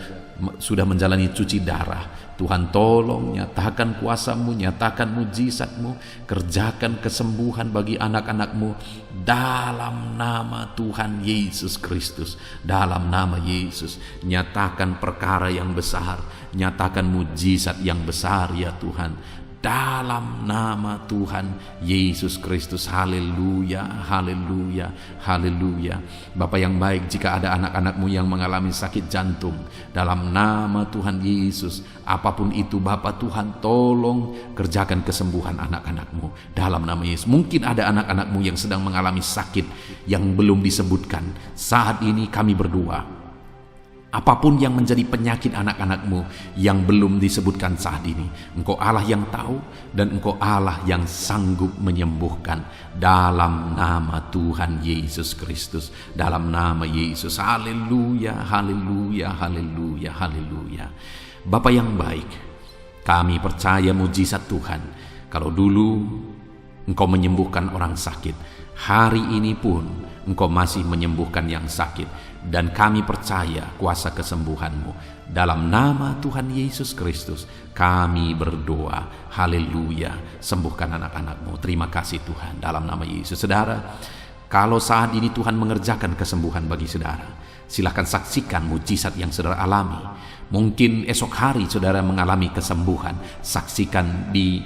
sudah menjalani cuci darah, Tuhan tolong nyatakan kuasa-Mu, nyatakan mujizat-Mu, kerjakan kesembuhan bagi anak-anak-Mu dalam nama Tuhan Yesus Kristus. Dalam nama Yesus, nyatakan perkara yang besar, nyatakan mujizat yang besar ya Tuhan. Dalam nama Tuhan Yesus Kristus. Haleluya, haleluya, haleluya. Bapa yang baik, jika ada anak-anak-Mu yang mengalami sakit jantung, dalam nama Tuhan Yesus, apapun itu Bapa Tuhan, tolong kerjakan kesembuhan anak-anak-Mu dalam nama Yesus. Mungkin ada anak-anak-Mu yang sedang mengalami sakit yang belum disebutkan. Saat ini kami berdoa, apapun yang menjadi penyakit anak-anak-Mu yang belum disebutkan saat ini, Engkau Allah yang tahu dan Engkau Allah yang sanggup menyembuhkan dalam nama Tuhan Yesus Kristus. Dalam nama Yesus. Haleluya, haleluya, haleluya, haleluya. Bapa yang baik, kami percaya mujizat Tuhan. Kalau dulu Engkau menyembuhkan orang sakit, hari ini pun Engkau masih menyembuhkan yang sakit. Dan kami percaya kuasa kesembuhan-Mu. Dalam nama Tuhan Yesus Kristus kami berdoa. Haleluya. Sembuhkan anak-anak-Mu. Terima kasih Tuhan. Dalam nama Yesus. Saudara, kalau saat ini Tuhan mengerjakan kesembuhan bagi saudara, silakan saksikan mujizat yang saudara alami. Mungkin esok hari saudara mengalami kesembuhan. Saksikan di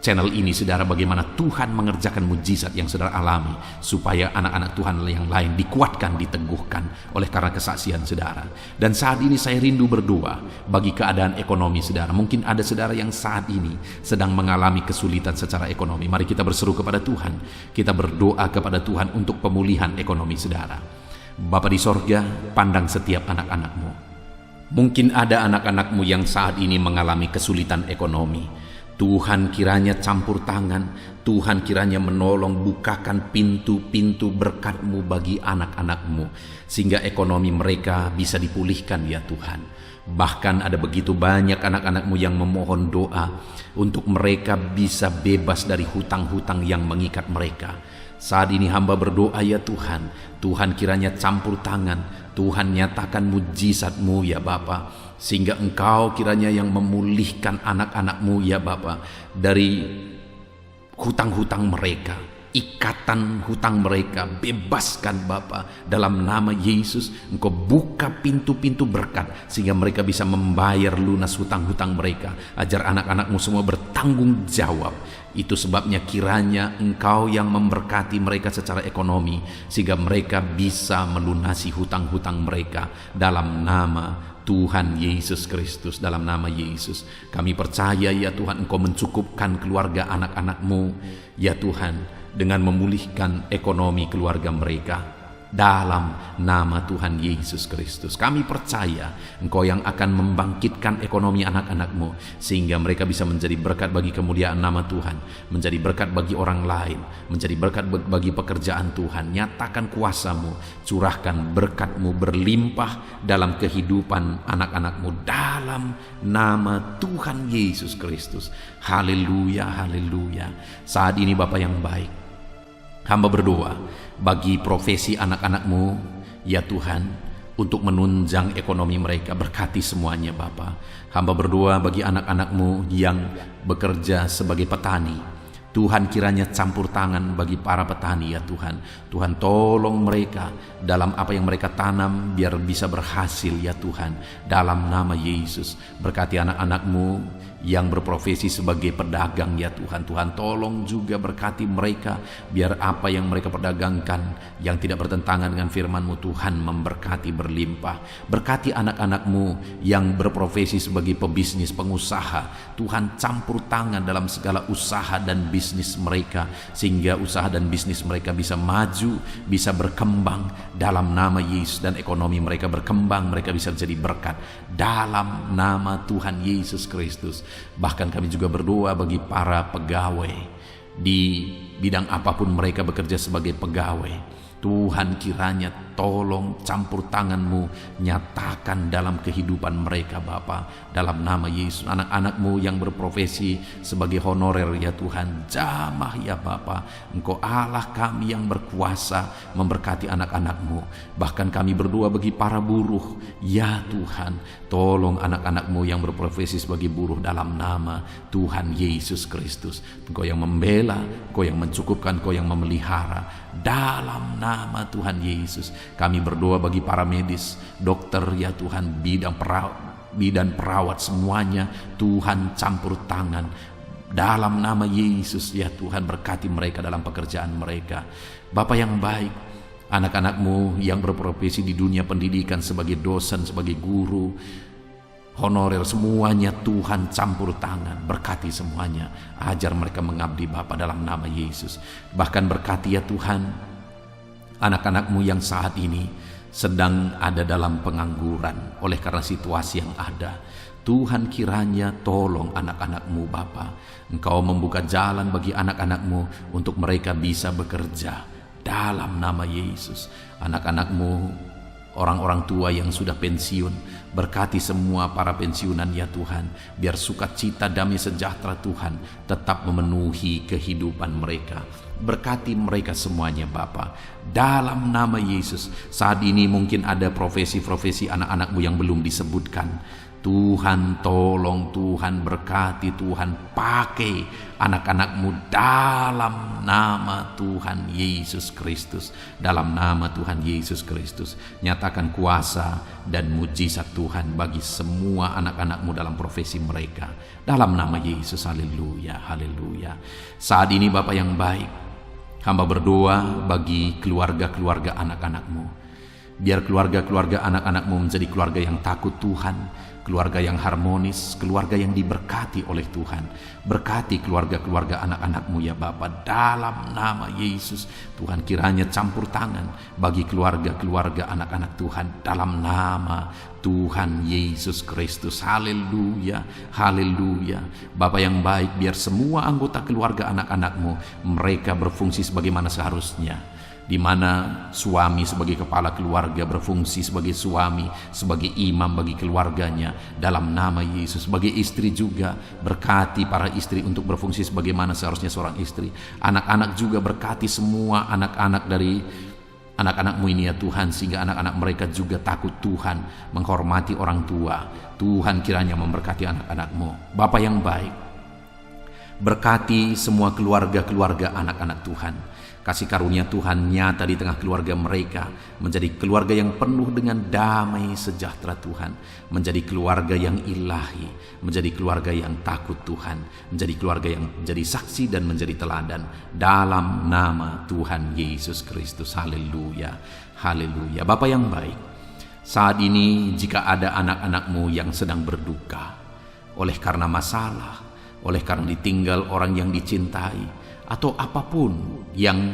channel ini saudara bagaimana Tuhan mengerjakan mujizat yang saudara alami, supaya anak-anak Tuhan yang lain dikuatkan, diteguhkan oleh karena kesaksian saudara. Dan saat ini saya rindu berdoa bagi keadaan ekonomi saudara. Mungkin ada saudara yang saat ini sedang mengalami kesulitan secara ekonomi. Mari kita berseru kepada Tuhan, kita berdoa kepada Tuhan untuk pemulihan ekonomi saudara. Bapa di sorga, pandang setiap anak-anak-Mu. Mungkin ada anak-anak-Mu yang saat ini mengalami kesulitan ekonomi. Tuhan kiranya campur tangan, Tuhan kiranya menolong, bukakan pintu-pintu berkat-Mu bagi anak-anak-Mu, sehingga ekonomi mereka bisa dipulihkan ya Tuhan. Bahkan ada begitu banyak anak-anak-Mu yang memohon doa untuk mereka bisa bebas dari hutang-hutang yang mengikat mereka. Saat ini hamba berdoa ya Tuhan, Tuhan kiranya campur tangan, Tuhan nyatakan mujizat-Mu ya Bapa, sehingga Engkau kiranya yang memulihkan anak-anak-Mu ya Bapa dari hutang-hutang mereka, ikatan hutang mereka, bebaskan Bapa dalam nama Yesus. Engkau buka pintu-pintu berkat sehingga mereka bisa membayar lunas hutang-hutang mereka. Ajar anak-anak-Mu semua bertanggung jawab. Itu sebabnya kiranya Engkau yang memberkati mereka secara ekonomi, sehingga mereka bisa melunasi hutang-hutang mereka dalam nama Tuhan Yesus Kristus. Dalam nama Yesus kami percaya ya Tuhan, Engkau mencukupkan keluarga anak-anak-Mu ya Tuhan, dengan memulihkan ekonomi keluarga mereka. Dalam nama Tuhan Yesus Kristus kami percaya Engkau yang akan membangkitkan ekonomi anak-anak-Mu, sehingga mereka bisa menjadi berkat bagi kemuliaan nama Tuhan, menjadi berkat bagi orang lain, menjadi berkat bagi pekerjaan Tuhan. Nyatakan kuasa-Mu, curahkan berkat-Mu berlimpah dalam kehidupan anak-anak-Mu dalam nama Tuhan Yesus Kristus. Haleluya, haleluya. Saat ini Bapa yang baik, hamba berdoa bagi profesi anak-anak-Mu ya Tuhan, untuk menunjang ekonomi mereka. Berkati semuanya Bapa. Hamba berdoa bagi anak-anak-Mu yang bekerja sebagai petani. Tuhan kiranya campur tangan bagi para petani ya Tuhan. Tuhan tolong mereka dalam apa yang mereka tanam biar bisa berhasil ya Tuhan. Dalam nama Yesus berkati anak-anak-Mu yang berprofesi sebagai pedagang ya Tuhan. Tuhan tolong juga berkati mereka biar apa yang mereka perdagangkan yang tidak bertentangan dengan firman-Mu Tuhan memberkati berlimpah. Berkati anak-anak-Mu yang berprofesi sebagai pebisnis, pengusaha. Tuhan campur tangan dalam segala usaha dan bisnis mereka, sehingga usaha dan bisnis mereka bisa maju, bisa berkembang dalam nama Yesus, dan ekonomi mereka berkembang, mereka bisa jadi berkat dalam nama Tuhan Yesus Kristus. Bahkan kami juga berdoa bagi para pegawai di bidang apapun mereka bekerja sebagai pegawai. Tuhan kiranya tolong campur tangan-Mu nyatakan dalam kehidupan mereka Bapa, dalam nama Yesus. Anak-anak-Mu yang berprofesi sebagai honorer ya Tuhan, jamah ya Bapa, Engkau Allah kami yang berkuasa memberkati anak-anak-Mu. Bahkan kami berdoa bagi para buruh ya Tuhan, tolong anak-anak-Mu yang berprofesi sebagai buruh dalam nama Tuhan Yesus Kristus. Engkau yang membela, Engkau yang mencukupkan, Engkau yang memelihara, dalam nama Tuhan Yesus. Kami berdoa bagi para medis, dokter ya Tuhan, bidan perawat semuanya, Tuhan campur tangan dalam nama Yesus ya Tuhan, berkati mereka dalam pekerjaan mereka. Bapa yang baik, anak-anak-Mu yang berprofesi di dunia pendidikan sebagai dosen, sebagai guru honorer, semuanya Tuhan campur tangan, berkati semuanya, ajar mereka mengabdi Bapa dalam nama Yesus. Bahkan berkati ya Tuhan anak-anak-Mu yang saat ini sedang ada dalam pengangguran oleh karena situasi yang ada. Tuhan kiranya tolong anak-anak-Mu Bapa, Engkau membuka jalan bagi anak-anak-Mu untuk mereka bisa bekerja dalam nama Yesus. Anak-anak-Mu, orang-orang tua yang sudah pensiun, berkati semua para pensiunan ya Tuhan, biar sukacita damai sejahtera Tuhan tetap memenuhi kehidupan mereka. Berkati mereka semuanya Bapa, dalam nama Yesus. Saat ini mungkin ada profesi-profesi anak-anak-Mu yang belum disebutkan. Tuhan tolong, Tuhan berkati, Tuhan pakai anak-anak-Mu dalam nama Tuhan Yesus Kristus. Dalam nama Tuhan Yesus Kristus, nyatakan kuasa dan mujizat Tuhan bagi semua anak-anak-Mu dalam profesi mereka, dalam nama Yesus. Haleluya, haleluya. Saat ini Bapa yang baik, hamba berdoa bagi keluarga-keluarga anak-anak-Mu. Biar keluarga-keluarga anak-anak-Mu menjadi keluarga yang takut Tuhan, keluarga yang harmonis, keluarga yang diberkati oleh Tuhan. Berkati keluarga-keluarga anak-anak-Mu ya Bapa, dalam nama Yesus. Tuhan kiranya campur tangan bagi keluarga-keluarga anak-anak Tuhan dalam nama Tuhan Yesus Kristus. Haleluya, haleluya. Bapa yang baik, biar semua anggota keluarga anak-anak-Mu mereka berfungsi sebagaimana seharusnya, di mana suami sebagai kepala keluarga berfungsi sebagai suami, sebagai imam bagi keluarganya dalam nama Yesus. Sebagai istri juga berkati para istri untuk berfungsi sebagaimana seharusnya seorang istri. Anak-anak juga berkati semua anak-anak dari anak-anak-Mu ini ya Tuhan, sehingga anak-anak mereka juga takut Tuhan, menghormati orang tua. Tuhan kiranya memberkati anak-anak-Mu. Bapa yang baik, berkati semua keluarga-keluarga anak-anak Tuhan. Kasih karunia Tuhan nyata di tengah keluarga mereka, menjadi keluarga yang penuh dengan damai sejahtera Tuhan, menjadi keluarga yang ilahi, menjadi keluarga yang takut Tuhan, menjadi keluarga yang menjadi saksi dan menjadi teladan dalam nama Tuhan Yesus Kristus. Haleluya, haleluya. Bapa yang baik, saat ini jika ada anak-anak-Mu yang sedang berduka oleh karena masalah, oleh karena ditinggal orang yang dicintai, atau apapun yang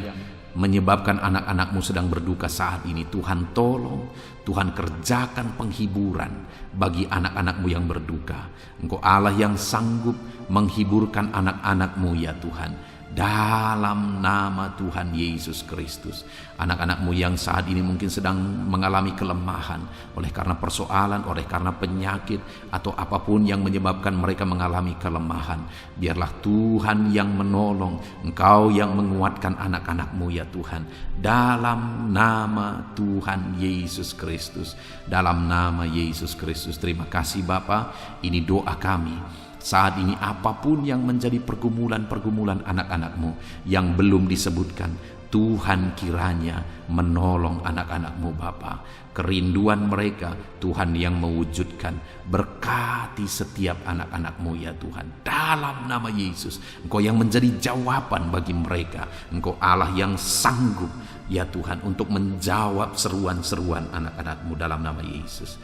menyebabkan anak-anak-Mu sedang berduka saat ini, Tuhan tolong, Tuhan kerjakan penghiburan bagi anak-anak-Mu yang berduka. Engkau Allah yang sanggup menghiburkan anak-anak-Mu ya Tuhan, dalam nama Tuhan Yesus Kristus. Anak-anak-Mu yang saat ini mungkin sedang mengalami kelemahan oleh karena persoalan, oleh karena penyakit, atau apapun yang menyebabkan mereka mengalami kelemahan, biarlah Tuhan yang menolong, Engkau yang menguatkan anak-anak-Mu ya Tuhan, dalam nama Tuhan Yesus Kristus. Dalam nama Yesus Kristus. Terima kasih Bapa, ini doa kami. Saat ini apapun yang menjadi pergumulan-pergumulan anak-anak-Mu yang belum disebutkan, Tuhan kiranya menolong anak-anak-Mu Bapa. Kerinduan mereka Tuhan yang mewujudkan. Berkati setiap anak-anak-Mu ya Tuhan, dalam nama Yesus. Engkau yang menjadi jawaban bagi mereka. Engkau Allah yang sanggup ya Tuhan untuk menjawab seruan-seruan anak-anak-Mu dalam nama Yesus.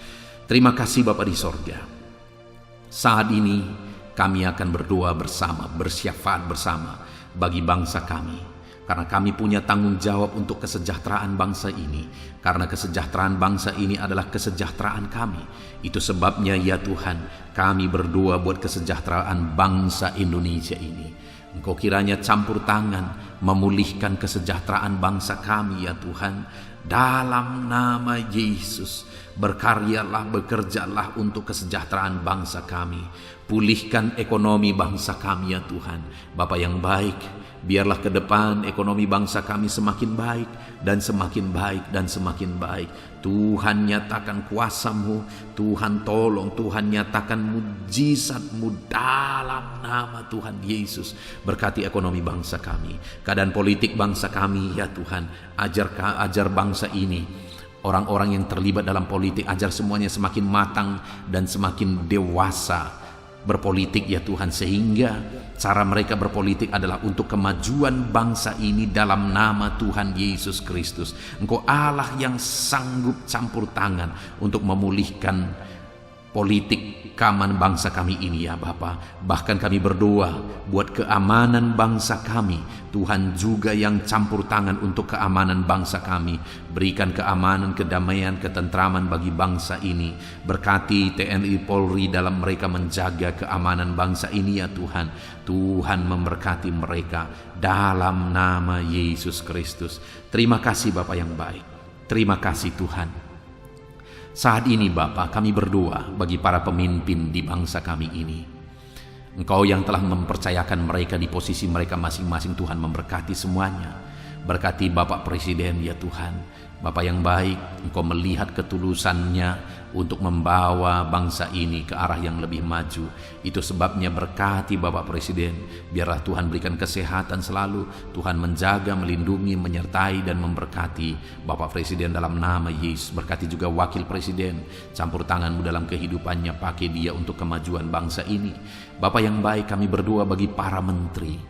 Terima kasih Bapa di sorga. Saat ini kami akan berdoa bersama, bersyafaat bersama bagi bangsa kami, karena kami punya tanggung jawab untuk kesejahteraan bangsa ini, karena kesejahteraan bangsa ini adalah kesejahteraan kami. Itu sebabnya ya Tuhan, kami berdoa buat kesejahteraan bangsa Indonesia ini. Engkau kiranya campur tangan memulihkan kesejahteraan bangsa kami ya Tuhan, Dalam nama Yesus, berkaryalah, bekerjalah untuk kesejahteraan bangsa kami. Pulihkan ekonomi bangsa kami ya Tuhan. Bapa yang baik, biarlah ke depan ekonomi bangsa kami semakin baik dan semakin baik dan semakin baik. Tuhan nyatakan kuasa-Mu, Tuhan tolong, Tuhan nyatakan mujizat-Mu dalam nama Tuhan Yesus. Berkati ekonomi bangsa kami, keadaan politik bangsa kami ya Tuhan. Ajar bangsa ini, orang-orang yang terlibat dalam politik, ajar semuanya semakin matang dan semakin dewasa berpolitik ya Tuhan, sehingga cara mereka berpolitik adalah untuk kemajuan bangsa ini dalam nama Tuhan Yesus Kristus. Engkau Allah yang sanggup campur tangan untuk memulihkan politik keamanan bangsa kami ini ya Bapa. Bahkan kami berdoa buat keamanan bangsa kami. Tuhan juga yang campur tangan untuk keamanan bangsa kami. Berikan keamanan, kedamaian, ketentraman bagi bangsa ini. Berkati TNI Polri dalam mereka menjaga keamanan bangsa ini ya Tuhan. Tuhan memberkati mereka dalam nama Yesus Kristus. Terima kasih Bapa yang baik. Terima kasih Tuhan. Saat ini Bapa, kami berdoa bagi para pemimpin di bangsa kami ini. Engkau yang telah mempercayakan mereka di posisi mereka masing-masing, Tuhan memberkati semuanya. Berkati Bapak Presiden ya Tuhan. Bapak yang baik, Engkau melihat ketulusannya untuk membawa bangsa ini ke arah yang lebih maju. Itu sebabnya berkati Bapak Presiden. Biarlah Tuhan berikan kesehatan selalu. Tuhan menjaga, melindungi, menyertai dan memberkati Bapak Presiden dalam nama Yesus. Berkati juga Wakil Presiden. Campur tangan-Mu dalam kehidupannya. Pakai dia untuk kemajuan bangsa ini. Bapak yang baik, kami berdoa bagi para menteri.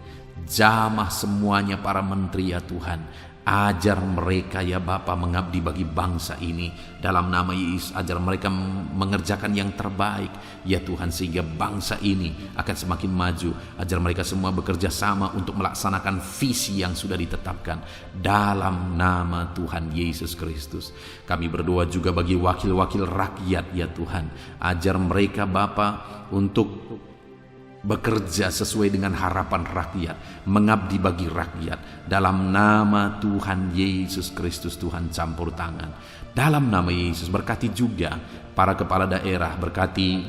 Jamah semuanya para menteri ya Tuhan. Ajar mereka ya Bapa mengabdi bagi bangsa ini dalam nama Yesus. Ajar mereka mengerjakan yang terbaik ya Tuhan, sehingga bangsa ini akan semakin maju. Ajar mereka semua bekerja sama untuk melaksanakan visi yang sudah ditetapkan dalam nama Tuhan Yesus Kristus. Kami berdoa juga bagi wakil-wakil rakyat ya Tuhan. Ajar mereka Bapa untuk bekerja sesuai dengan harapan rakyat, mengabdi bagi rakyat dalam nama Tuhan Yesus Kristus. Tuhan campur tangan dalam nama Yesus. Berkati juga para kepala daerah, berkati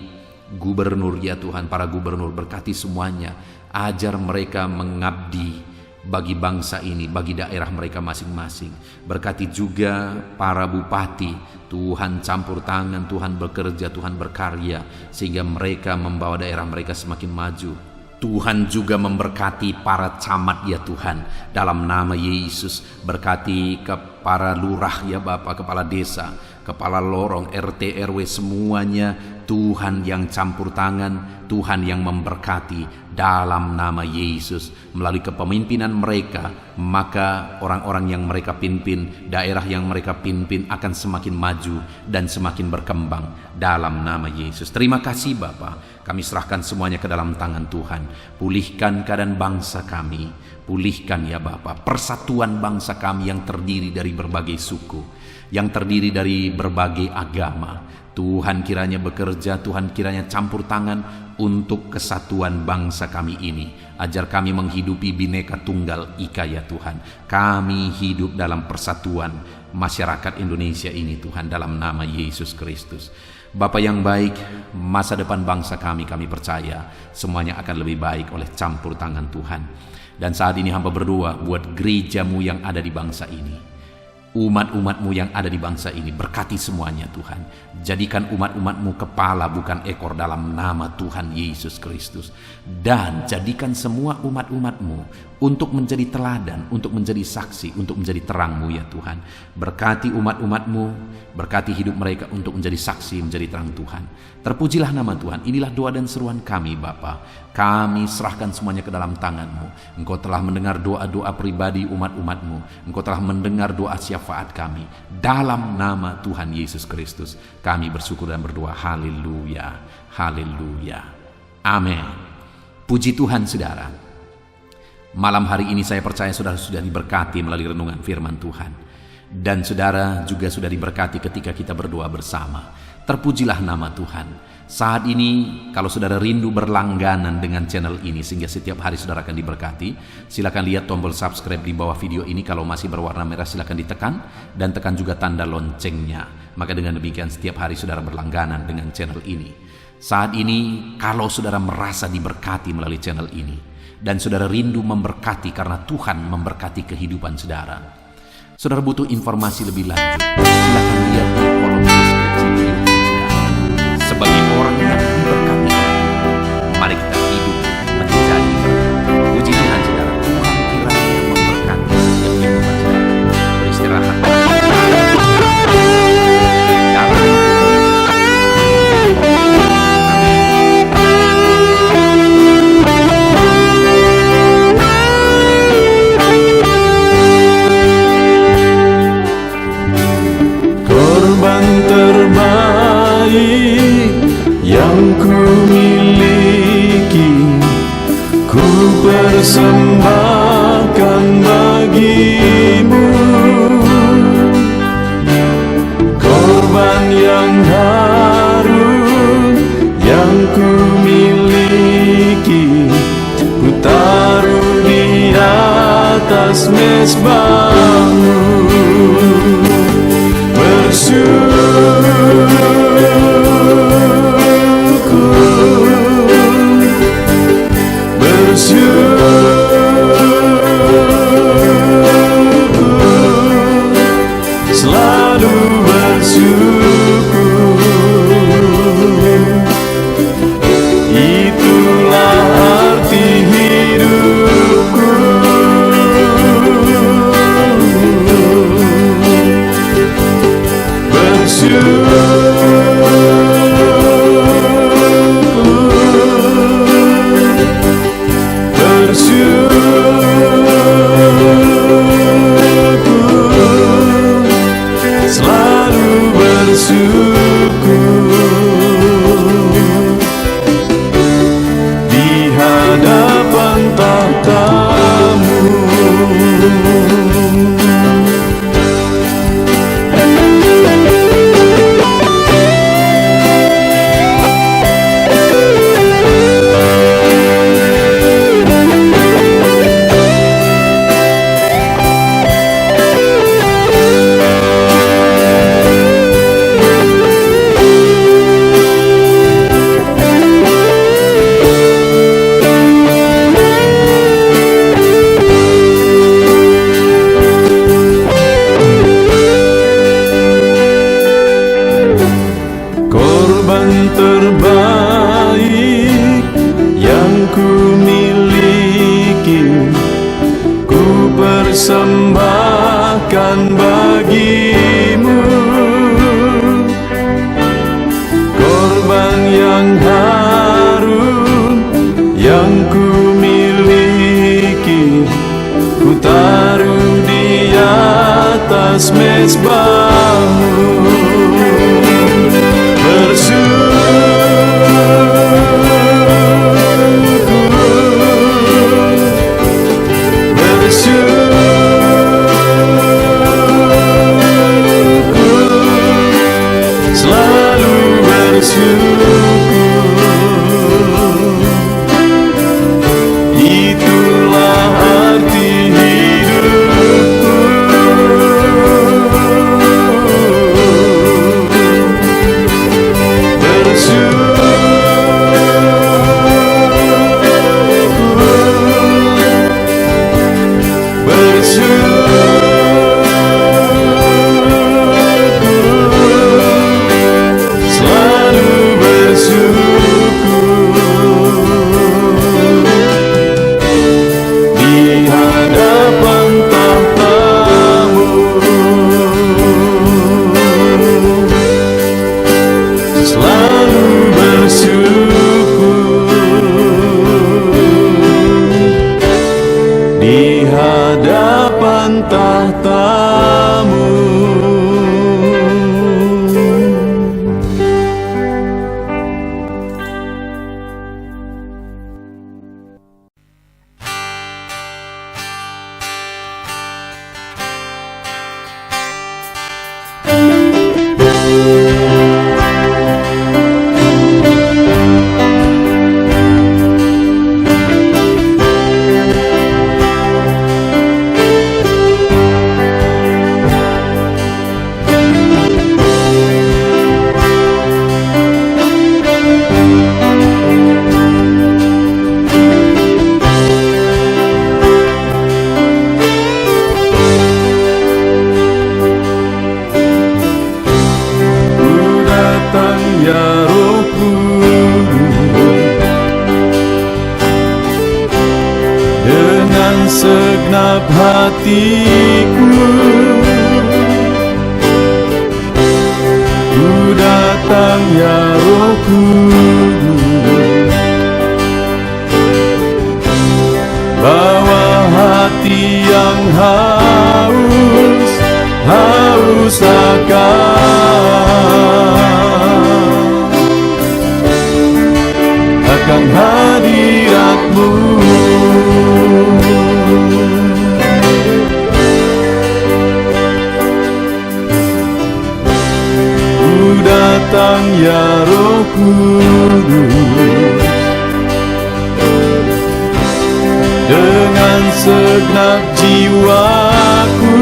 gubernur ya Tuhan, para gubernur, berkati semuanya. Ajar mereka mengabdi bagi bangsa ini, bagi daerah mereka masing-masing. Berkati juga para bupati, Tuhan campur tangan, Tuhan bekerja, Tuhan berkarya, sehingga mereka membawa daerah mereka semakin maju. Tuhan juga memberkati para camat ya Tuhan dalam nama Yesus. Berkati ke para lurah ya Bapak, kepala desa, kepala lorong, RT, RW, semuanya Tuhan yang campur tangan, Tuhan yang memberkati dalam nama Yesus. Melalui kepemimpinan mereka, maka orang-orang yang mereka pimpin, daerah yang mereka pimpin akan semakin maju dan semakin berkembang dalam nama Yesus. Terima kasih Bapa. Kami serahkan semuanya ke dalam tangan Tuhan. Pulihkan keadaan bangsa kami. Pulihkan ya Bapa persatuan bangsa kami yang terdiri dari berbagai suku, yang terdiri dari berbagai agama. Tuhan kiranya bekerja, Tuhan kiranya campur tangan untuk kesatuan bangsa kami ini. Ajar kami menghidupi Bhinneka Tunggal Ika ya Tuhan. Kami hidup dalam persatuan masyarakat Indonesia ini Tuhan, dalam nama Yesus Kristus. Bapa yang baik, masa depan bangsa kami percaya semuanya akan lebih baik oleh campur tangan Tuhan. Dan saat ini hamba berdoa buat gereja-Mu yang ada di bangsa ini, umat-umat-Mu yang ada di bangsa ini. Berkati semuanya Tuhan. Jadikan umat-umat-Mu kepala bukan ekor dalam nama Tuhan Yesus Kristus. Dan jadikan semua umat-umat-Mu untuk menjadi teladan, untuk menjadi saksi, untuk menjadi terang-Mu ya Tuhan. Berkati umat-umat-Mu, berkati hidup mereka untuk menjadi saksi, menjadi terang Tuhan. Terpujilah nama Tuhan. Inilah doa dan seruan kami Bapa. Kami serahkan semuanya ke dalam tangan-Mu. Engkau telah mendengar doa-doa pribadi umat-umat-Mu. Engkau telah mendengar doa syafaat kami. Dalam nama Tuhan Yesus Kristus, kami bersyukur dan berdoa. Haleluya, haleluya, amin. Puji Tuhan saudara. Malam hari ini saya percaya saudara sudah diberkati melalui renungan firman Tuhan. Dan saudara juga sudah diberkati ketika kita berdoa bersama. Terpujilah nama Tuhan. Saat ini kalau saudara rindu berlangganan dengan channel ini sehingga setiap hari saudara akan diberkati, silakan lihat tombol subscribe di bawah video ini. Kalau masih berwarna merah silakan ditekan dan tekan juga tanda loncengnya. Maka dengan demikian setiap hari saudara berlangganan dengan channel ini. Saat ini kalau saudara merasa diberkati melalui channel ini dan saudara rindu memberkati karena Tuhan memberkati kehidupan saudara, saudara butuh informasi lebih lanjut, silakan lihat di kolom deskripsi video ini. Sebagai orang yang diberkati, mari kita hidup menjadi berkat. Puji Tuhan saudara, Tuhan kiranya memberkati setiap kehidupan saudara. Beristirahat. Korban terbaik yang ku miliki, ku persembahkan bagimu. Korban yang harum yang ku miliki, ku taruh di atas mezbahmu. Selalu bersyukur, itulah arti hidupku. Selalu bersyukur di hadapan tahta-Mu. Korban terbaik yang ku miliki, ku persembahkan bagimu. Korban yang harum yang ku miliki, ku taruh di atas mezbahmu. Selalu bersyukur, itulah arti hidupku. hatiku. Ku datang ya Roh Kudus, bawa hati yang haus akan hadirat-Mu. Ku datang ya Roh Kudus, dengan segenap jiwaku.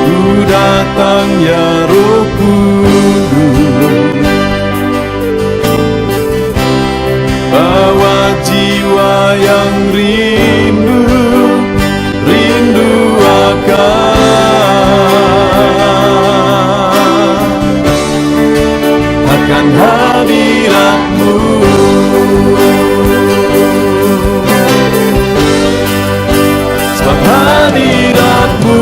Ku datang ya Roh Kudus, bawa jiwa yang rindu akan hadirat-Mu. Sebab hadirat-Mu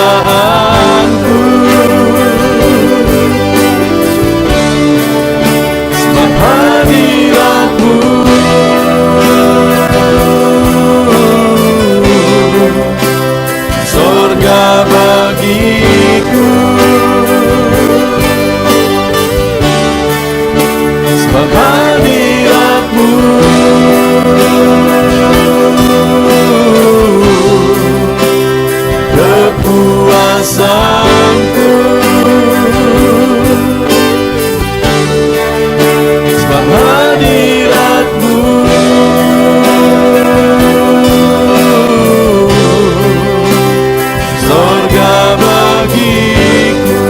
kesukaanku. Sebab hadirat-Mu sorga bagiku. Sebab hadirat-Mu kepuasanku. Sebab hadirat-Mu sorga bagiku.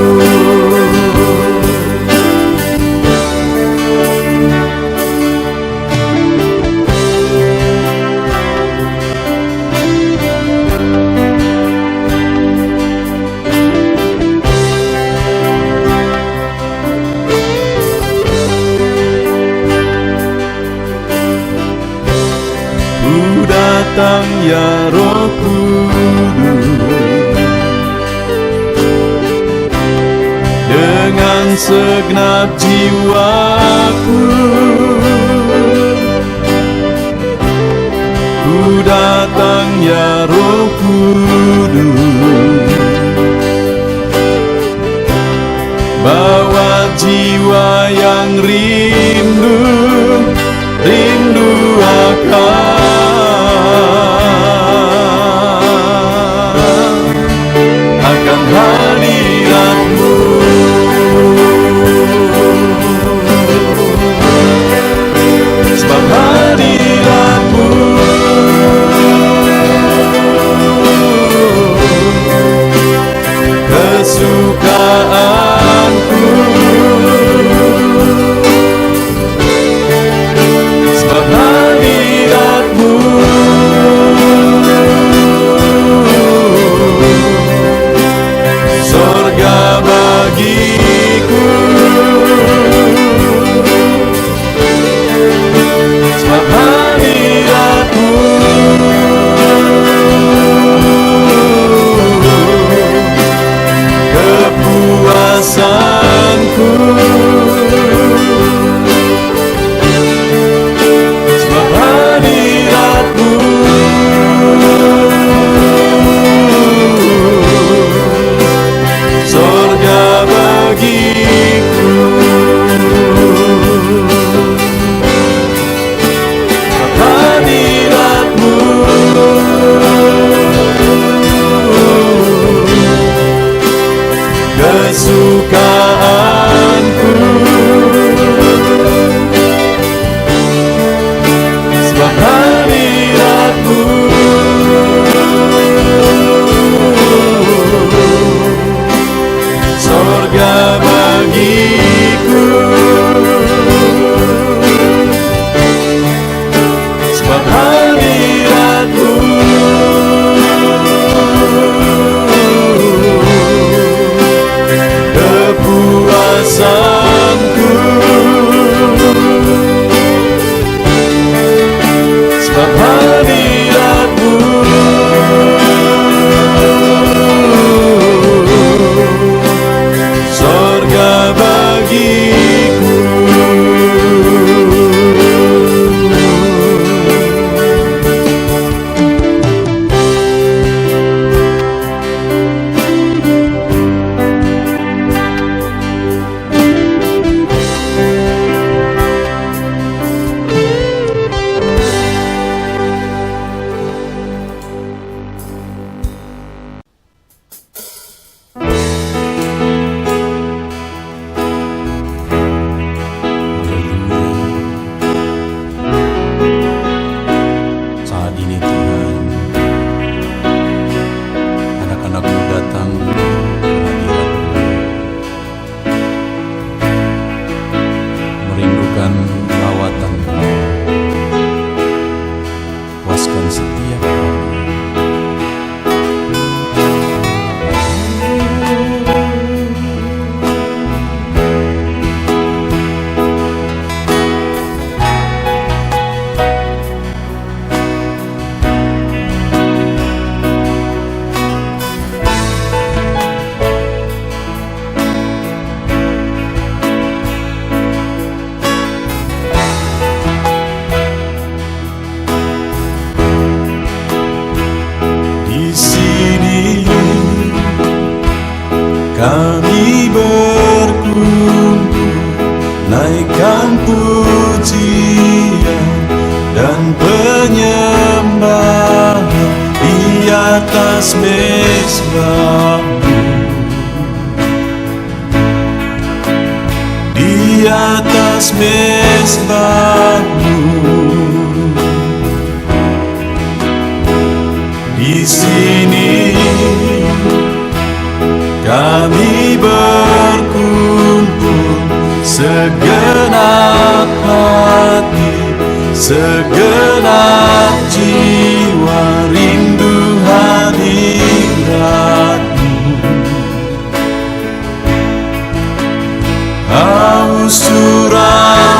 Ku datang ya Roh Kudus, dengan segenap jiwaku. Ku datang ya Roh Kudus, bawa jiwa yang rindu akan hadirat-Mu. Sebab hadirat-Mu kesukaanku. naikkan pujian dan penyembahan di atas mezbah-Mu, di atas mezbah-Mu. Di sini kami berkumpul, segenap hati, segenap jiwa, rindu hadirat-Mu, haus urapan-Mu.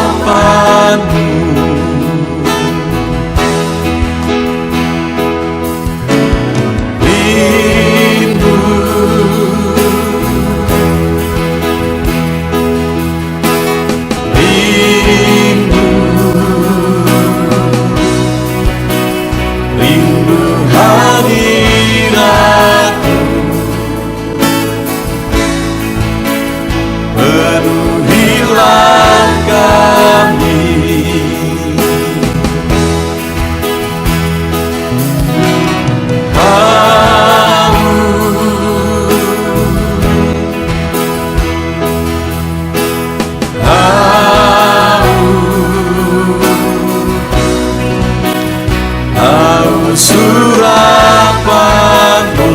Surapan-Mu,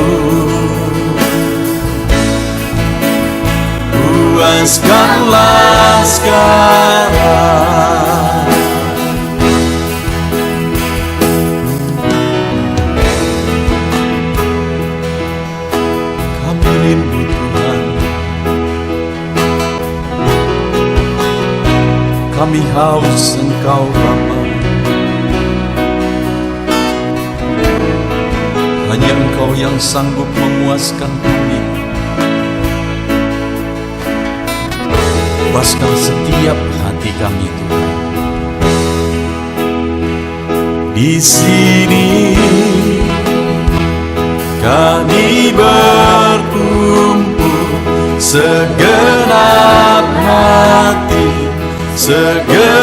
puaskanlah sekarang. Kami rindu Tuhan, kami haus Engkau Bapa. Hanya Engkau yang sanggup memuaskan kami. Puaskan setiap hati kami, Tuhan. Di sini kami berkumpul, segenap hati, segenap